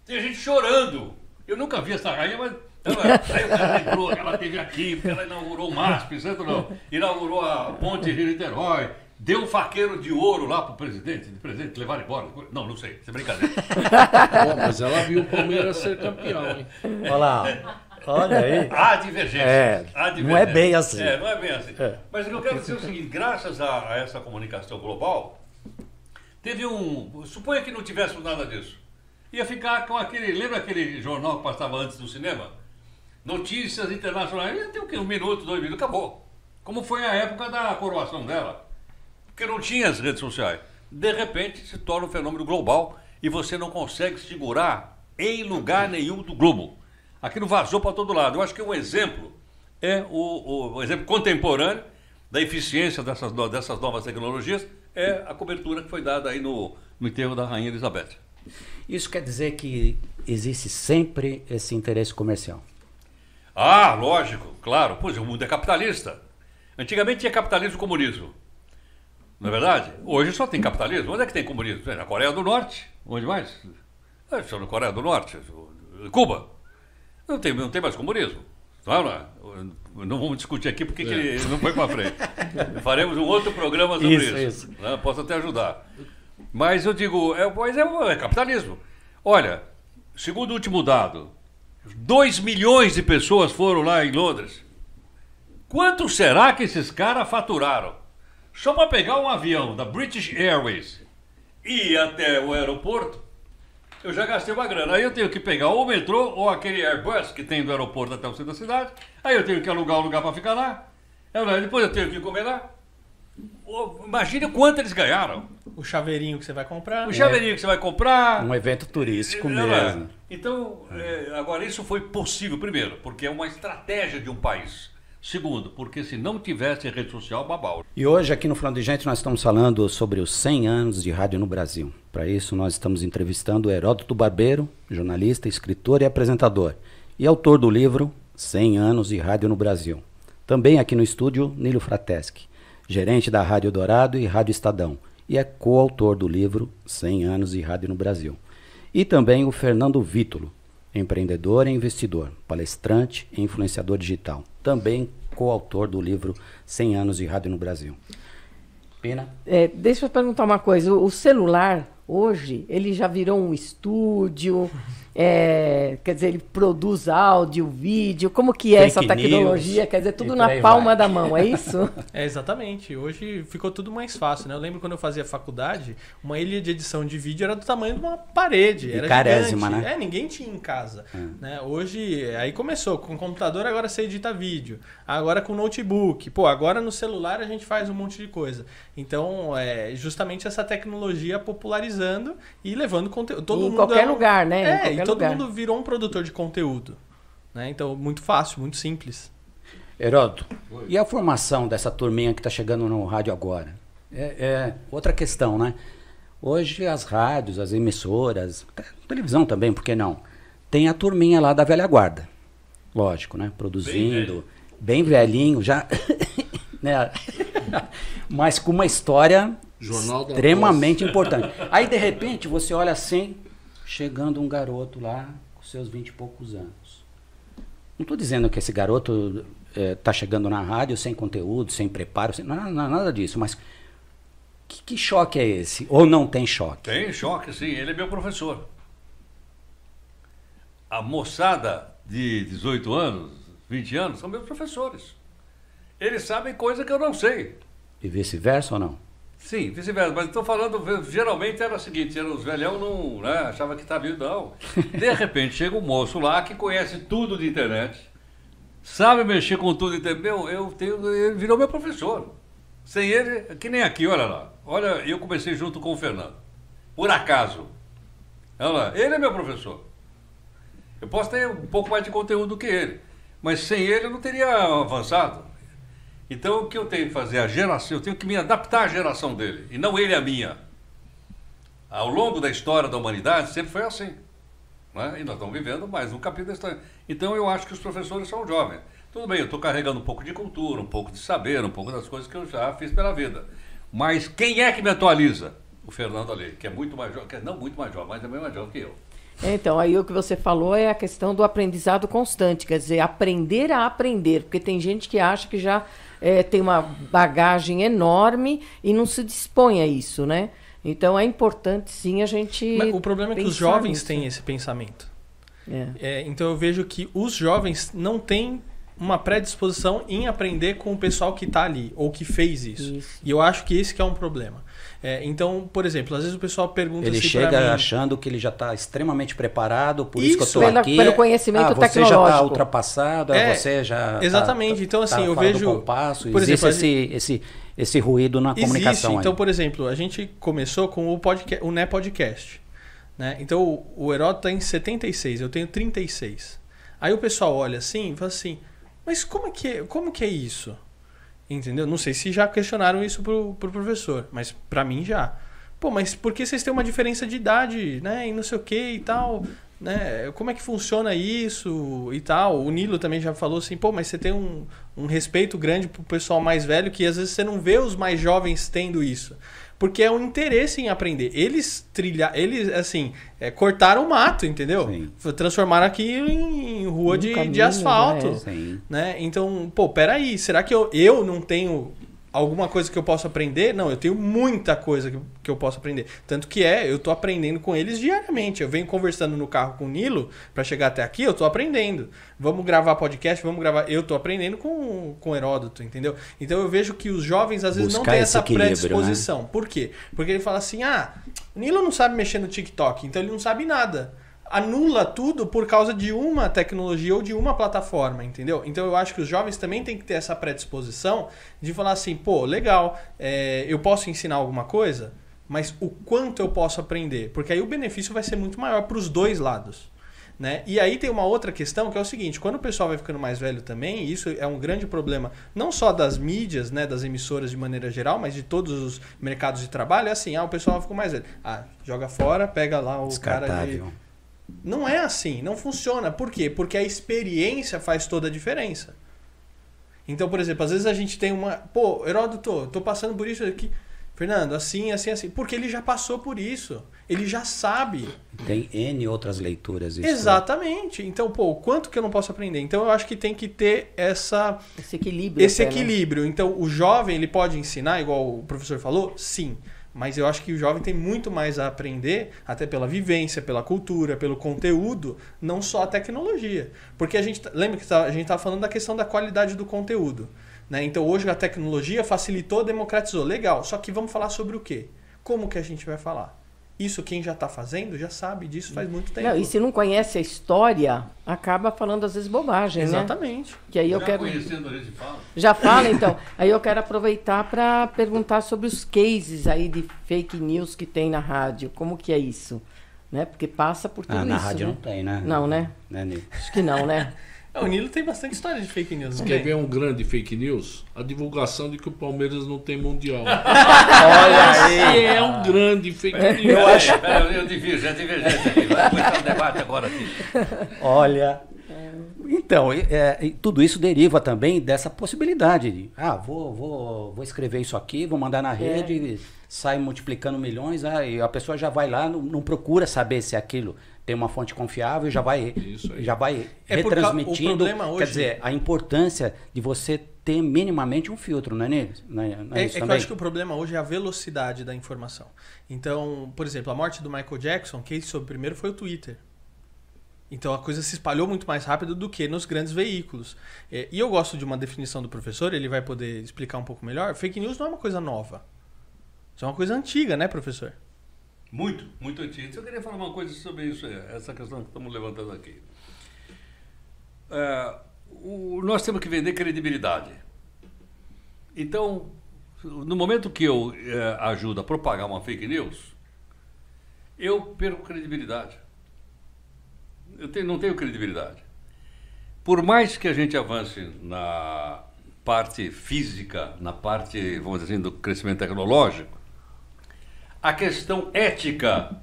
S2: tem gente chorando. Eu nunca vi essa rainha, mas aí o cara lembrou que ela esteve aqui, porque ela inaugurou o MASP, certo ou não? Inaugurou a ponte Rio-Niterói, deu um faqueiro de ouro lá pro presidente, levaram embora. Não sei, isso é brincadeira.
S3: Bom, mas ela viu o Palmeiras ser campeão, hein?
S1: Olha lá. Olha aí.
S2: Há divergência.
S1: Não é bem assim.
S2: Não é bem assim. Mas o que eu quero dizer é o seguinte, graças a essa comunicação global, teve suponha que não tivéssemos nada disso. Ia ficar com aquele, lembra aquele jornal que passava antes do cinema? notícias internacionais, ia ter o quê? 1 minuto, 2 minutos, acabou. Como foi a época da coroação dela. Porque não tinha as redes sociais. De repente se torna um fenômeno global e você não consegue segurar em lugar nenhum do globo. Aquilo vazou para todo lado. Eu acho que um exemplo é o exemplo contemporâneo da eficiência dessas novas tecnologias é a cobertura que foi dada aí no enterro da Rainha Elizabeth.
S1: Isso quer dizer que existe sempre esse interesse comercial?
S2: Ah, lógico, claro. Pois o mundo é capitalista. Antigamente tinha capitalismo e comunismo. Não é verdade? Hoje só tem capitalismo. Onde é que tem comunismo? Na Coreia do Norte. Onde mais? Só na Coreia do Norte. Cuba. Não tem mais comunismo. Não vamos discutir aqui porque que não foi para frente. Faremos um outro programa sobre isso. Né? Posso até ajudar. Mas eu digo, é capitalismo. Olha, segundo o último dado, 2 milhões de pessoas foram lá em Londres. Quanto será que esses caras faturaram? Só para pegar um avião da British Airways e ir até o aeroporto, eu já gastei uma grana. Aí eu tenho que pegar ou o metrô ou aquele Airbus que tem do aeroporto até o centro da cidade. Aí eu tenho que alugar um lugar para ficar lá. Depois eu tenho que comer lá. Imagina quanto eles ganharam.
S4: O chaveirinho que você vai comprar.
S2: O chaveirinho que você vai comprar.
S1: Um evento turístico mesmo.
S2: Então, agora isso foi possível, primeiro, porque é uma estratégia de um país. Segundo, porque se não tivesse rede social, babau.
S1: E hoje aqui no Falando de Gente nós estamos falando sobre os 100 anos de rádio no Brasil. Para isso nós estamos entrevistando o Heródoto Barbeiro, jornalista, escritor e apresentador. E autor do livro 100 anos de rádio no Brasil. Também aqui no estúdio, Nílio Frateschi, gerente da Rádio Dourado e Rádio Estadão. E é coautor do livro 100 anos de rádio no Brasil. E também o Fernando Vítolo, empreendedor e investidor, palestrante e influenciador digital. Também coautor do livro 100 anos de rádio no Brasil. Pina?
S5: Deixa eu perguntar uma coisa. O celular, hoje, ele já virou um estúdio, quer dizer, ele produz áudio, vídeo. Como que é essa tecnologia? Quer dizer, tudo na palma da mão, é isso?
S4: Exatamente. Hoje ficou tudo mais fácil, né? Eu lembro quando eu fazia faculdade, uma ilha de edição de vídeo era do tamanho de uma parede. Era
S1: carésima,
S4: gigante.
S1: né?
S4: Ninguém tinha em casa. Né? Hoje, aí começou. Com o computador agora você edita vídeo. Agora com notebook. Pô, agora no celular a gente faz um monte de coisa. Então, justamente essa tecnologia popularizando e levando conteúdo. Todo mundo
S5: qualquer lugar, né?
S4: E todo mundo virou um produtor de conteúdo. Né? Então, muito fácil, muito simples.
S1: Heródoto, e a formação dessa turminha que está chegando no rádio agora? Outra questão, né? Hoje as rádios, as emissoras, televisão também, por que não? Tem a turminha lá da velha guarda. Lógico, né? Produzindo, bem velhinho, já... né? Mas com uma história extremamente importante. Aí, de repente, você olha assim, chegando um garoto lá, com seus 20 e poucos anos. Não estou dizendo que esse garoto está chegando na rádio sem conteúdo, sem preparo, nada disso, mas que choque é esse? Ou não tem choque?
S2: Tem choque, sim. Ele é meu professor. A moçada de 18 anos, 20 anos, são meus professores. Eles sabem coisa que eu não sei.
S1: E vice-versa ou não?
S2: Sim, vice-versa. Mas estou falando, geralmente era o seguinte, os velhão não, né, achava que estava indo, não. De repente chega um moço lá que conhece tudo de internet, sabe mexer com tudo de internet. Ele virou meu professor. Sem ele, que nem aqui, olha lá. Olha, eu comecei junto com o Fernando. Por acaso. Olha lá, ele é meu professor. Eu posso ter um pouco mais de conteúdo do que ele. Mas sem ele eu não teria avançado. Então o que eu tenho que fazer? Eu tenho que me adaptar à geração dele. E não ele à minha. Ao longo da história da humanidade sempre foi assim. Né? E nós estamos vivendo mais um capítulo da história. Então eu acho que os professores são jovens. Tudo bem, eu estou carregando um pouco de cultura, um pouco de saber, um pouco das coisas que eu já fiz pela vida. Mas quem é que me atualiza? O Fernando ali, que é muito mais jovem, não muito mais jovem, mas é bem mais jovem que eu.
S5: Então, aí o que você falou é a questão do aprendizado constante, quer dizer, aprender a aprender, porque tem gente que acha que já tem uma bagagem enorme e não se dispõe a isso, né? Então é importante sim a gente...
S4: Mas o problema é que os jovens têm esse pensamento. Então eu vejo que os jovens não têm uma predisposição em aprender com o pessoal que está ali, ou que fez isso. E eu acho que esse que é um problema. Então, por exemplo, às vezes o pessoal pergunta
S1: ele
S4: assim
S1: chega
S4: pra mim,
S1: achando que ele já está extremamente preparado, por isso que eu estou
S5: Pela-
S1: aqui.
S5: pelo conhecimento
S1: você já está
S5: tecnológico.
S1: ultrapassado, você já
S4: exatamente. Então, assim, eu vejo,
S1: compasso.
S4: por
S1: Existe
S4: exemplo,
S1: esse ruído na comunicação.
S4: Então,
S1: aí.
S4: por exemplo, a gente começou com o NE Podcast. Né? Então, o Heródoto está em 76, eu tenho 36. Aí o pessoal olha assim e fala assim, mas como que é isso? Entendeu? Não sei se já questionaram isso pro professor, mas para mim já. Pô, mas por que vocês têm uma diferença de idade, né? E não sei o que e tal, né? Como é que funciona isso e tal? O Nilo também já falou assim, pô, mas você tem um respeito grande pro pessoal mais velho que às vezes você não vê os mais jovens tendo isso. Porque é um interesse em aprender. Eles assim, cortaram o mato, entendeu?
S1: Sim.
S4: Transformaram aquilo em rua
S5: caminho,
S4: de asfalto.
S1: Sim.
S4: Né? Então, pô, peraí, será que eu não tenho alguma coisa que eu posso aprender? Não, eu tenho muita coisa que eu posso aprender. Tanto que eu tô aprendendo com eles diariamente. Eu venho conversando no carro com o Nilo para chegar até aqui, eu tô aprendendo. Vamos gravar podcast, eu tô aprendendo com o Heródoto, entendeu? Então eu vejo que os jovens às vezes não têm essa predisposição. Né? Por quê? Porque ele fala assim, o Nilo não sabe mexer no TikTok, então ele não sabe nada. Anula tudo por causa de uma tecnologia ou de uma plataforma, entendeu? Então eu acho que os jovens também têm que ter essa predisposição de falar assim, pô, legal, eu posso ensinar alguma coisa, mas o quanto eu posso aprender? Porque aí o benefício vai ser muito maior para os dois lados. Né? E aí tem uma outra questão que é o seguinte, quando o pessoal vai ficando mais velho também, isso é um grande problema, não só das mídias, né, das emissoras de maneira geral, mas de todos os mercados de trabalho, é assim, o pessoal fica mais velho. Joga fora, pega lá o cara de... Não é assim, não funciona. Por quê? Porque a experiência faz toda a diferença. Então, por exemplo, às vezes a gente tem uma... Pô, Heródoto, tô passando por isso aqui. Fernando, assim. Porque ele já passou por isso. Ele já sabe.
S1: Tem N outras leituras. Isso.
S4: Exatamente. Então, pô, quanto que eu não posso aprender? Então, eu acho que tem que ter
S5: esse equilíbrio.
S4: Esse equilíbrio. Né? Então, o jovem, ele pode ensinar, igual o professor falou? Sim. Mas eu acho que o jovem tem muito mais a aprender, até pela vivência, pela cultura, pelo conteúdo, não só a tecnologia. Porque lembra que a gente estava falando da questão da qualidade do conteúdo. Né? Então hoje a tecnologia facilitou, democratizou. Legal, só que vamos falar sobre o quê? Como que a gente vai falar? Isso quem já está fazendo já sabe disso faz muito tempo.
S5: Não, e se não conhece a história, acaba falando às vezes bobagem,
S4: Exatamente.
S5: Né? Que aí
S2: Conhecendo a gente fala.
S5: Já fala, então. Aí eu quero aproveitar para perguntar sobre os cases aí de fake news que tem na rádio. Como que é isso? Né? Porque passa por tudo isso.
S1: Na rádio
S5: né?
S1: não tem, né?
S5: Não, né? Acho que não, né?
S4: O Nilo tem bastante história de fake news.
S3: Quer ver um grande fake news? A divulgação de que o Palmeiras não tem mundial.
S1: Olha aí!
S3: É um grande fake news.
S1: Eu acho.
S2: Eu divergente aqui. Vai começar um debate agora aqui.
S1: Olha. Então, tudo isso deriva também dessa possibilidade de, vou escrever isso aqui, vou mandar na rede, sai multiplicando milhões, e a pessoa já vai lá, não procura saber se aquilo tem uma fonte confiável, já vai retransmitindo.
S4: Hoje,
S1: quer dizer, a importância de você ter minimamente um filtro, não é nisso?
S4: Que eu acho que o problema hoje é a velocidade da informação. Então, por exemplo, a morte do Michael Jackson, quem soube primeiro foi o Twitter. Então a coisa se espalhou muito mais rápido do que nos grandes veículos. E eu gosto de uma definição do professor, ele vai poder explicar um pouco melhor. Fake news não é uma coisa nova. Isso é uma coisa antiga, né, professor?
S2: Muito, muito antigo. Eu queria falar uma coisa sobre isso, essa questão que estamos levantando aqui. Nós temos que vender credibilidade. Então, no momento que eu ajudo a propagar uma fake news, eu perco credibilidade. Não tenho credibilidade. Por mais que a gente avance na parte física, na parte, vamos dizer assim, do crescimento tecnológico, a questão ética,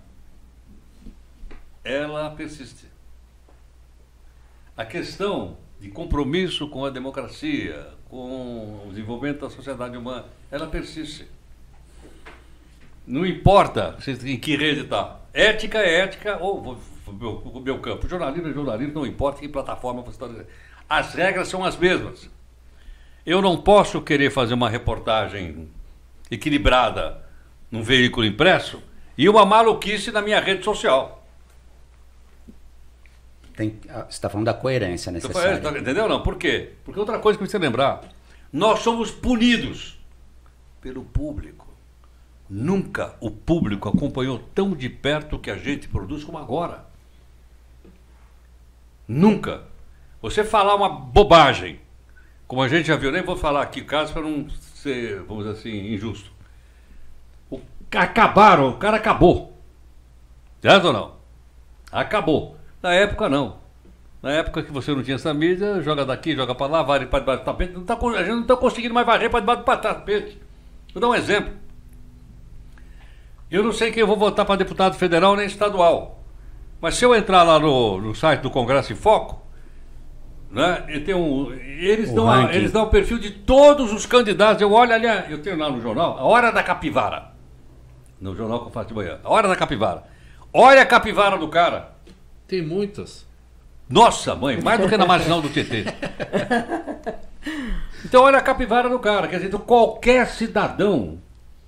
S2: ela persiste. A questão de compromisso com a democracia, com o desenvolvimento da sociedade humana, ela persiste. Não importa em que rede está. Ética é ética, ou o meu campo. Jornalismo é jornalismo, não importa que plataforma você está dizendo. As regras são as mesmas. Eu não posso querer fazer uma reportagem equilibrada num veículo impresso e uma maluquice na minha rede social.
S1: Você está falando da coerência necessária.
S2: Entendeu? Não, por quê? Porque outra coisa que você lembrar, nós somos punidos pelo público. Nunca o público acompanhou tão de perto o que a gente produz como agora. Nunca. Você falar uma bobagem, como a gente já viu, nem vou falar aqui caso para não ser, vamos dizer assim, injusto. O cara acabou. Certo ou não? Acabou. Na época, não. Na época que você não tinha essa mídia, joga daqui, joga para lá, vai para debaixo do tapete. A gente não está conseguindo mais varrer para debaixo do tapete. Vou dar um exemplo. Eu não sei quem eu vou votar para deputado federal nem estadual. Mas se eu entrar lá no site do Congresso em Foco, né, eles dão o perfil de todos os candidatos. Eu olho ali, eu tenho lá no jornal, A Hora da Capivara. No jornal que eu faço de manhã. A Hora da Capivara. Olha a capivara do cara.
S3: Tem muitas.
S2: Nossa, mãe, mais do que na marginal do Tietê. Então olha a capivara do cara. Quer dizer, qualquer cidadão,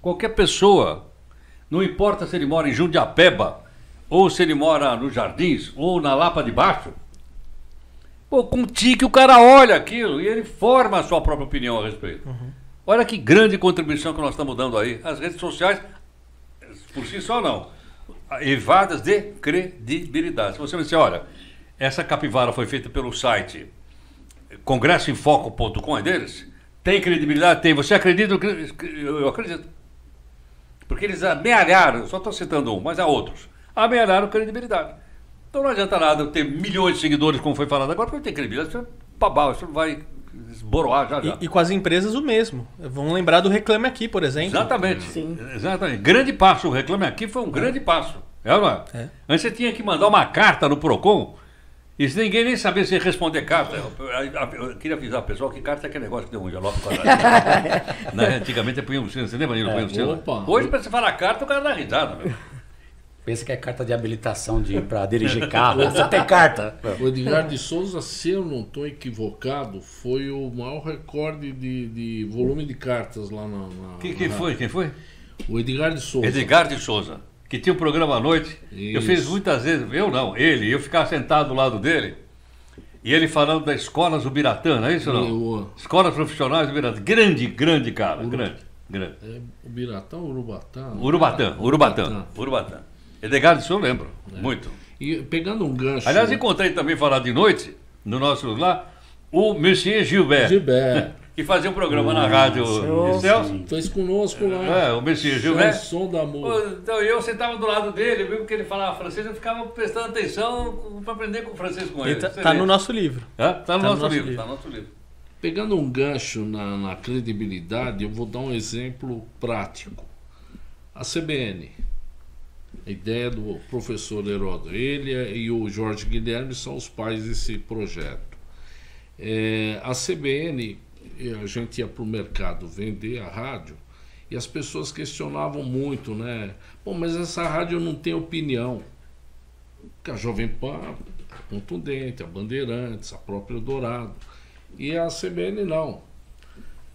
S2: qualquer pessoa, não importa se ele mora em Jundiapeba, ou se ele mora nos Jardins, ou na Lapa de Baixo, pô, com tique o cara olha aquilo e ele forma a sua própria opinião a respeito. Olha que grande contribuição que nós estamos dando aí. As redes sociais, por si só não, evadas de credibilidade. Se você me disser, olha, essa capivara foi feita pelo site congressoinfoco.com, é deles? Tem credibilidade? Tem. Você acredita? Eu acredito. Porque eles amealharam, só estou citando um, mas há outros, amealharam credibilidade. Então não adianta nada eu ter milhões de seguidores, como foi falado agora, porque eu tenho credibilidade, isso é babau, isso vai esboroar já.
S4: E com as empresas o mesmo. Vamos lembrar do Reclame Aqui, por exemplo.
S2: Exatamente.
S5: Sim.
S2: Exatamente. Grande passo. O Reclame Aqui foi um grande passo. É, não é?
S4: É.
S2: Antes você tinha que mandar uma carta no PROCON e ninguém nem sabia se responder carta. Eu queria avisar o pessoal que carta é aquele negócio que deu um envelope quadrado. Né? Antigamente eu punha um sino. Você lembra, Nilo? Hoje, para você falar carta, o cara dá risada. Meu.
S1: Pensa que é carta de habilitação para dirigir carro. Você tem carta.
S3: O Edgar de Souza, se eu não estou equivocado, foi o maior recorde de volume de cartas lá na
S2: Quem foi?
S3: O Edgar de Souza.
S2: Edgar de Souza, que tinha um programa à noite.
S3: Isso.
S2: Eu fiz muitas vezes, eu ficava sentado do lado dele, e ele falando das escolas Ubiratã, não é isso ou não? Escolas profissionais Ubiratã. Grande cara, grande.
S3: É Ubiratã ou Urubatã?
S2: Urubatã. Edgar de Souza, eu lembro, muito.
S3: E pegando um gancho...
S2: Aliás, encontrei também falar de noite, no nosso lá, o Monsieur Gilbert. Que fazia um programa na rádio Celso.
S3: Fez conosco lá.
S2: O Monsieur Gilbert.
S3: Som da música.
S2: Então eu sentava do lado dele, viu que ele falava francês, eu ficava prestando atenção para aprender com o francês com ele.
S4: Tá no nosso livro.
S2: Tá no nosso livro.
S3: Pegando um gancho na credibilidade, eu vou dar um exemplo prático. A CBN. A ideia do professor Heródoto. Ele e o Jorge Guilherme são os pais desse projeto. A CBN, a gente ia para o mercado vender a rádio e as pessoas questionavam muito, né? Bom, mas essa rádio não tem opinião. Porque a Jovem Pan é contundente, a Bandeirantes, a própria Eldorado. E a CBN não.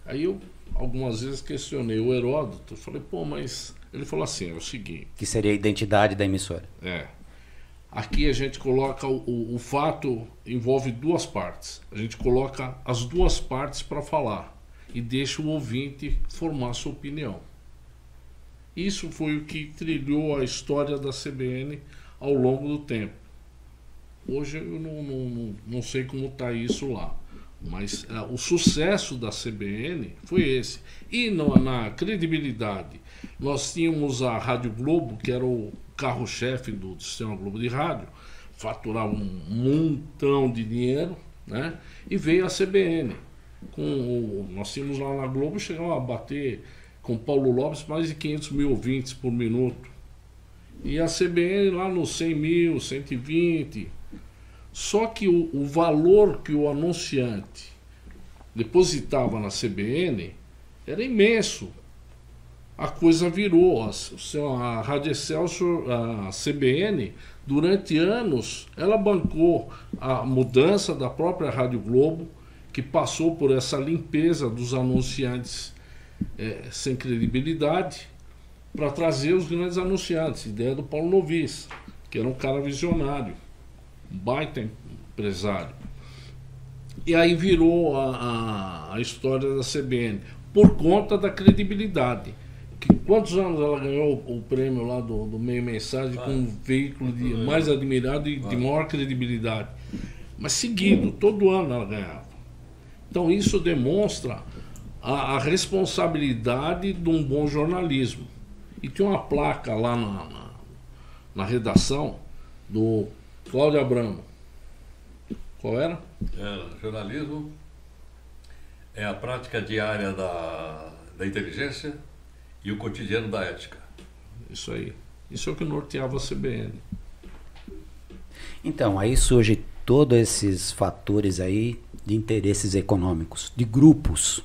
S3: Aí eu algumas vezes questionei o Heródoto, falei, pô, mas... Ele falou assim, é o seguinte...
S1: Que seria a identidade da emissora.
S3: Aqui a gente coloca o fato, envolve duas partes. A gente coloca as duas partes para falar e deixa o ouvinte formar sua opinião. Isso foi o que trilhou a história da CBN ao longo do tempo. Hoje eu não sei como está isso lá. Mas o sucesso da CBN foi esse. E na credibilidade, nós tínhamos a Rádio Globo, que era o carro-chefe do Sistema Globo de Rádio, faturava um montão de dinheiro, né? E veio a CBN. Nós tínhamos lá na Globo, chegamos a bater com Paulo Lopes mais de 500 mil ouvintes por minuto. E a CBN lá nos 100 mil, 120. Só que o valor que o anunciante depositava na CBN era imenso. A coisa virou. A Rádio Excelsior, a CBN, durante anos, ela bancou a mudança da própria Rádio Globo, que passou por essa limpeza dos anunciantes sem credibilidade, para trazer os grandes anunciantes. Ideia do Paulo Novis, que era um cara visionário. um baita empresário. E aí virou a história da CBN, por conta da credibilidade. Quantos anos ela ganhou o prêmio lá do Meio Mensagem com um veículo mais admirado e de maior credibilidade? Mas seguido, todo ano ela ganhava. Então isso demonstra a responsabilidade de um bom jornalismo. E tinha uma placa lá na redação do Cláudio Abramo. Qual era?
S2: Jornalismo é a prática diária da inteligência e o cotidiano da ética.
S3: Isso aí. Isso é o que norteava a CBN.
S1: Então, aí surge todos esses fatores aí de interesses econômicos, de grupos.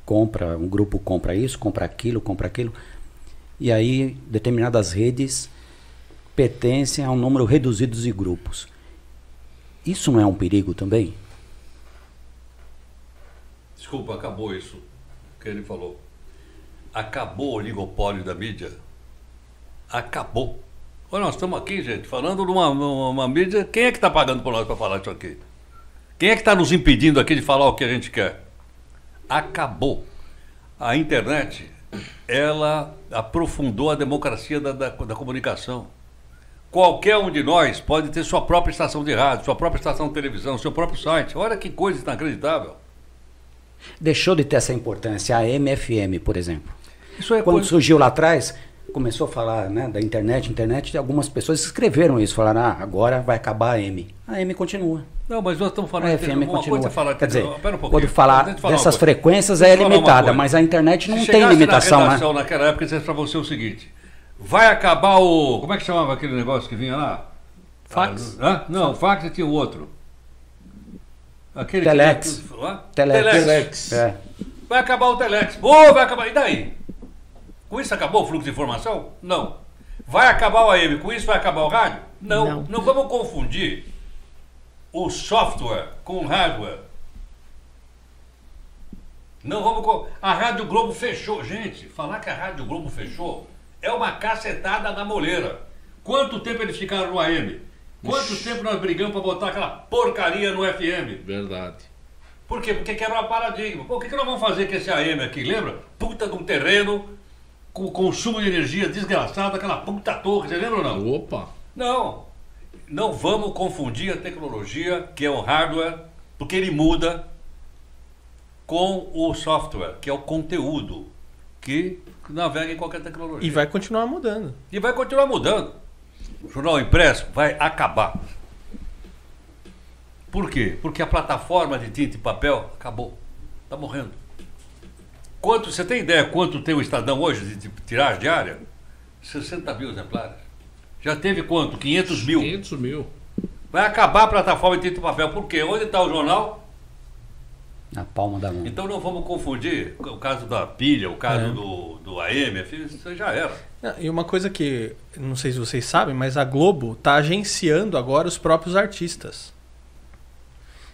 S1: Um grupo compra isso, compra aquilo, e aí determinadas redes pertencem a um número reduzido de grupos. Isso não é um perigo também?
S2: Desculpa, acabou isso que ele falou. Acabou o oligopólio da mídia. Acabou. Olha, nós estamos aqui, gente, falando de uma mídia. Quem é que está pagando por nós para falar isso aqui? Quem é que está nos impedindo aqui de falar o que a gente quer? Acabou. A internet, ela aprofundou a democracia da comunicação. Qualquer um de nós pode ter sua própria estação de rádio, sua própria estação de televisão, seu próprio site. Olha que coisa inacreditável.
S1: Deixou de ter essa importância a AM/FM, por exemplo.
S2: Isso é
S1: Quando surgiu lá atrás, começou a falar, né, da internet, algumas pessoas escreveram isso, falaram, agora vai acabar a AM. A AM continua.
S2: Não, mas nós estamos falando
S1: A FM continua.
S2: Quer
S1: dizer,
S2: um
S1: quando falar dessas frequências é limitada, mas a internet não tem limitação,
S2: na
S1: né?
S2: Naquela época, dissesse para você o seguinte: vai acabar o. Como é que chamava aquele negócio que vinha lá?
S4: Fax?
S2: Não, o fax tinha o outro. Aquele
S1: Telex.
S2: Telex.
S1: É.
S2: Vai acabar o Telex. Vai acabar. E daí? Com isso acabou o fluxo de informação? Não. Vai acabar o AM. Com isso vai acabar o rádio? Não. Não vamos confundir o software com o hardware. Não vamos. A Rádio Globo fechou. Gente, falar que a Rádio Globo fechou é uma cacetada na moleira. Quanto tempo eles ficaram no AM? Quanto tempo nós brigamos para botar aquela porcaria no FM?
S3: Verdade.
S2: Por quê? Porque quebra o paradigma. Pô, o que nós vamos fazer com esse AM aqui? Lembra? Puta de um terreno com consumo de energia desgraçado, aquela puta torre. Você lembra ou não?
S3: Opa!
S2: Não vamos confundir a tecnologia, que é o hardware, porque ele muda, com o software, que é o conteúdo que navega em qualquer tecnologia.
S4: E vai continuar mudando. O
S2: jornal impresso vai acabar. Por quê? Porque a plataforma de tinta e papel acabou. Está morrendo. Você tem ideia quanto tem o Estadão hoje de tiragem diária? 60 mil exemplares. Já teve quanto? 500 mil.
S3: 500 mil.
S2: Vai acabar a plataforma de tinta e papel. Por quê? Onde está o jornal?
S1: Na palma da mão.
S2: Então não vamos confundir o caso da pilha, o caso do AM, isso já era.
S4: E uma coisa que, não sei se vocês sabem, mas a Globo está agenciando agora os próprios artistas.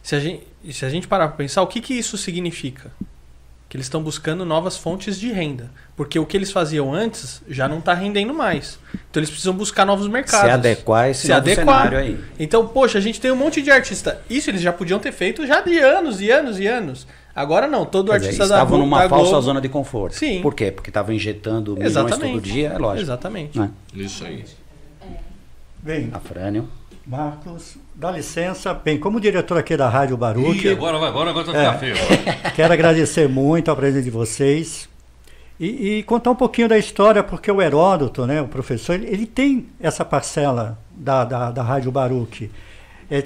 S4: Se a gente parar para pensar, o que isso significa? Que eles estão buscando novas fontes de renda. Porque o que eles faziam antes já não está rendendo mais. Então eles precisam buscar novos mercados.
S1: Se adequar a esse novo cenário aí.
S4: Então, poxa, a gente tem um monte de artista. Isso eles já podiam ter feito já de anos e anos e anos. Agora não, todo artista da Globo...
S1: Estavam numa falsa zona de conforto.
S4: Sim.
S1: Por quê? Porque estavam injetando milhões todo dia, é lógico.
S4: Exatamente.
S1: Né?
S3: Isso aí.
S6: Bem,
S1: Afrânio.
S6: Marcos, dá licença. Bem, como diretor aqui da Rádio Baruch...
S2: Agora vai ficar feio.
S6: Quero agradecer muito a presença de vocês e contar um pouquinho da história, porque o Heródoto, né, o professor, ele tem essa parcela da Rádio Baruch.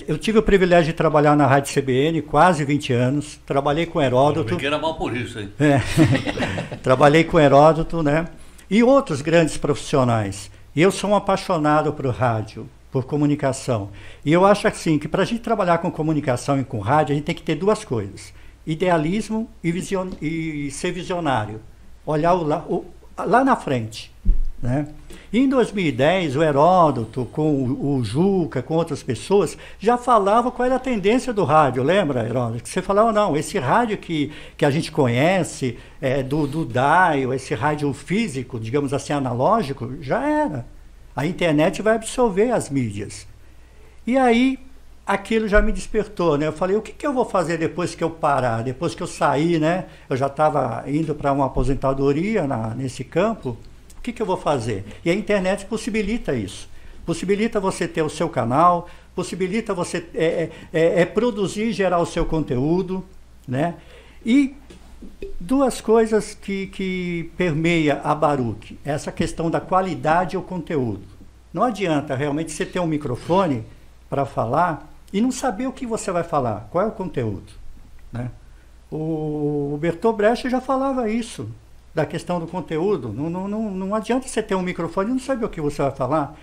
S6: Eu tive o privilégio de trabalhar na Rádio CBN quase 20 anos, trabalhei com Heródoto.
S2: Eu era mal por isso, hein?
S6: Trabalhei com Heródoto, né? E outros grandes profissionais. E eu sou um apaixonado por rádio, por comunicação. E eu acho assim, que para a gente trabalhar com comunicação e com rádio, a gente tem que ter duas coisas. Idealismo e ser visionário. Olhar lá na frente, né? E em 2010, o Heródoto, com o Juca, com outras pessoas, já falava qual era a tendência do rádio. Lembra, Heródoto? Que você falava, não, esse rádio que a gente conhece, do dial, esse rádio físico, digamos assim, analógico, já era. A internet vai absorver as mídias. E aí, aquilo já me despertou, né? Eu falei, o que eu vou fazer depois que eu parar? Depois que eu sair, né? Eu já estava indo para uma aposentadoria nesse campo. O que eu vou fazer? E a internet possibilita isso. Possibilita você ter o seu canal, possibilita você produzir e gerar o seu conteúdo, né? E duas coisas que permeia a Baruch, essa questão da qualidade ao conteúdo. Não adianta realmente você ter um microfone para falar e não saber o que você vai falar, qual é o conteúdo, né? O Bertolt Brecht já falava isso, da questão do conteúdo. Não adianta você ter um microfone e não saber o que você vai falar.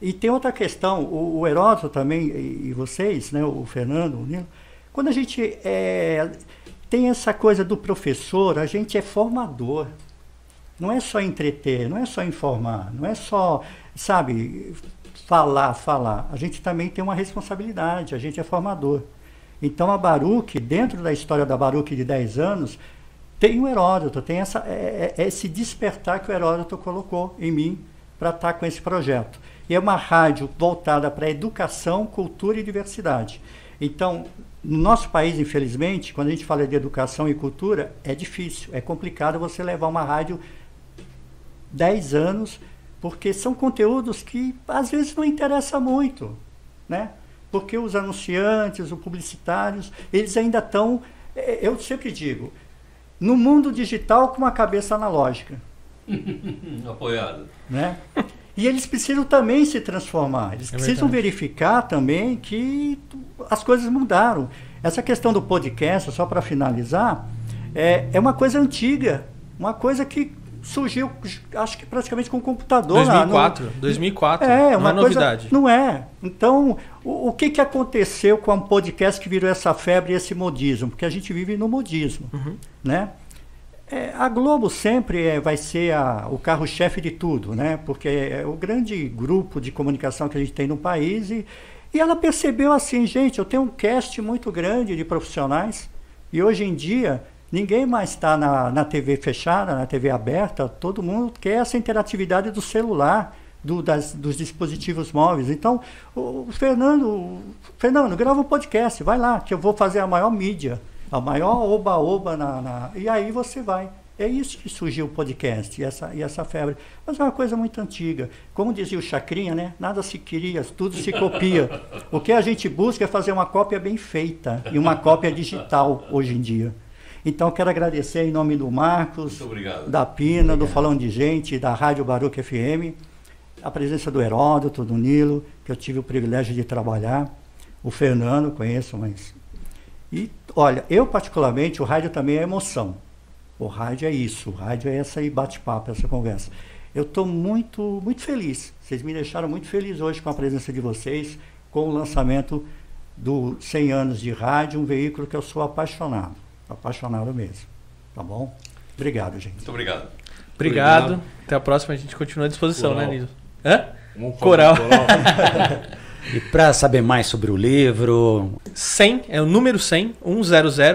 S6: E tem outra questão, o Heródoto também, e vocês, né, o Fernando, o Nilo, quando a gente tem essa coisa do professor, a gente é formador. Não é só entreter, não é só informar, não é só, sabe, falar. A gente também tem uma responsabilidade, a gente é formador. Então a Baruch, dentro da história da Baruch de 10 anos, tem o Heródoto, tem esse despertar que o Heródoto colocou em mim para estar com esse projeto. E é uma rádio voltada para educação, cultura e diversidade. Então, no nosso país, infelizmente, quando a gente fala de educação e cultura, é difícil, é complicado você levar uma rádio 10 anos, porque são conteúdos que às vezes não interessam muito, né? Porque os anunciantes, os publicitários, eles ainda estão, eu sempre digo, no mundo digital com uma cabeça analógica.
S2: Apoiado.
S6: Né? E eles precisam também se transformar, eles precisam verificar também que as coisas mudaram. Essa questão do podcast, só para finalizar, é uma coisa antiga, uma coisa que surgiu, acho que praticamente com o computador.
S4: 2004,
S6: uma
S4: novidade.
S6: Não é. Então, o que aconteceu com o podcast que virou essa febre e esse modismo? Porque a gente vive no modismo, né? A Globo sempre vai ser o carro-chefe de tudo, né? Porque é o grande grupo de comunicação que a gente tem no país e ela percebeu assim, gente, eu tenho um cast muito grande de profissionais e hoje em dia ninguém mais está na TV fechada, na TV aberta, todo mundo quer essa interatividade do celular, dos dispositivos móveis. Então, o Fernando, grava um podcast, vai lá, que eu vou fazer a maior mídia, a maior oba-oba e aí você vai. É isso que surgiu o podcast e essa febre. Mas é uma coisa muito antiga. Como dizia o Chacrinha, né? Nada se cria, tudo se copia. O que a gente busca é fazer uma cópia bem feita e uma cópia digital hoje em dia. Então, quero agradecer em nome do Marcos, da Pina, do Falão de Gente, da Rádio Baruch FM, a presença do Heródoto, do Nilo, que eu tive o privilégio de trabalhar, o Fernando, conheço, mas... E, olha, eu particularmente, o rádio também é emoção. O rádio é isso, o rádio é essa bate-papo, essa conversa. Eu estou muito, muito feliz. Vocês me deixaram muito feliz hoje com a presença de vocês, com o lançamento do 100 anos de rádio, um veículo que eu sou apaixonado mesmo, tá bom? Obrigado, gente.
S2: Muito obrigado.
S4: Obrigado. Até a próxima, a gente continua à disposição,
S3: Coral.
S4: né, Nilo? Hã?
S3: Coral.
S1: E para saber mais sobre o livro...
S4: 100, é o número 100,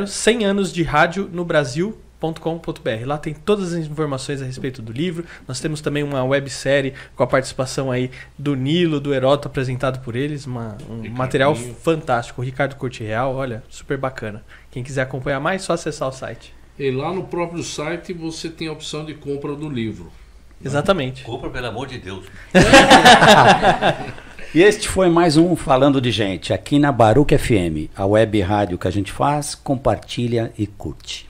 S4: 100 anos de rádio no Brasil.com.br. Lá tem todas as informações a respeito do livro. Nós temos também uma websérie com a participação aí do Nilo, do Heródoto, apresentado por eles. Um material fantástico. O Ricardo Corte-Real, olha, super bacana. Quem quiser acompanhar mais, só acessar o site.
S3: E lá no próprio site você tem a opção de compra do livro.
S4: Exatamente.
S2: Compra, pelo amor de Deus.
S1: E este foi mais um Falando de Gente, aqui na Baruch FM, a web rádio que a gente faz, compartilha e curte.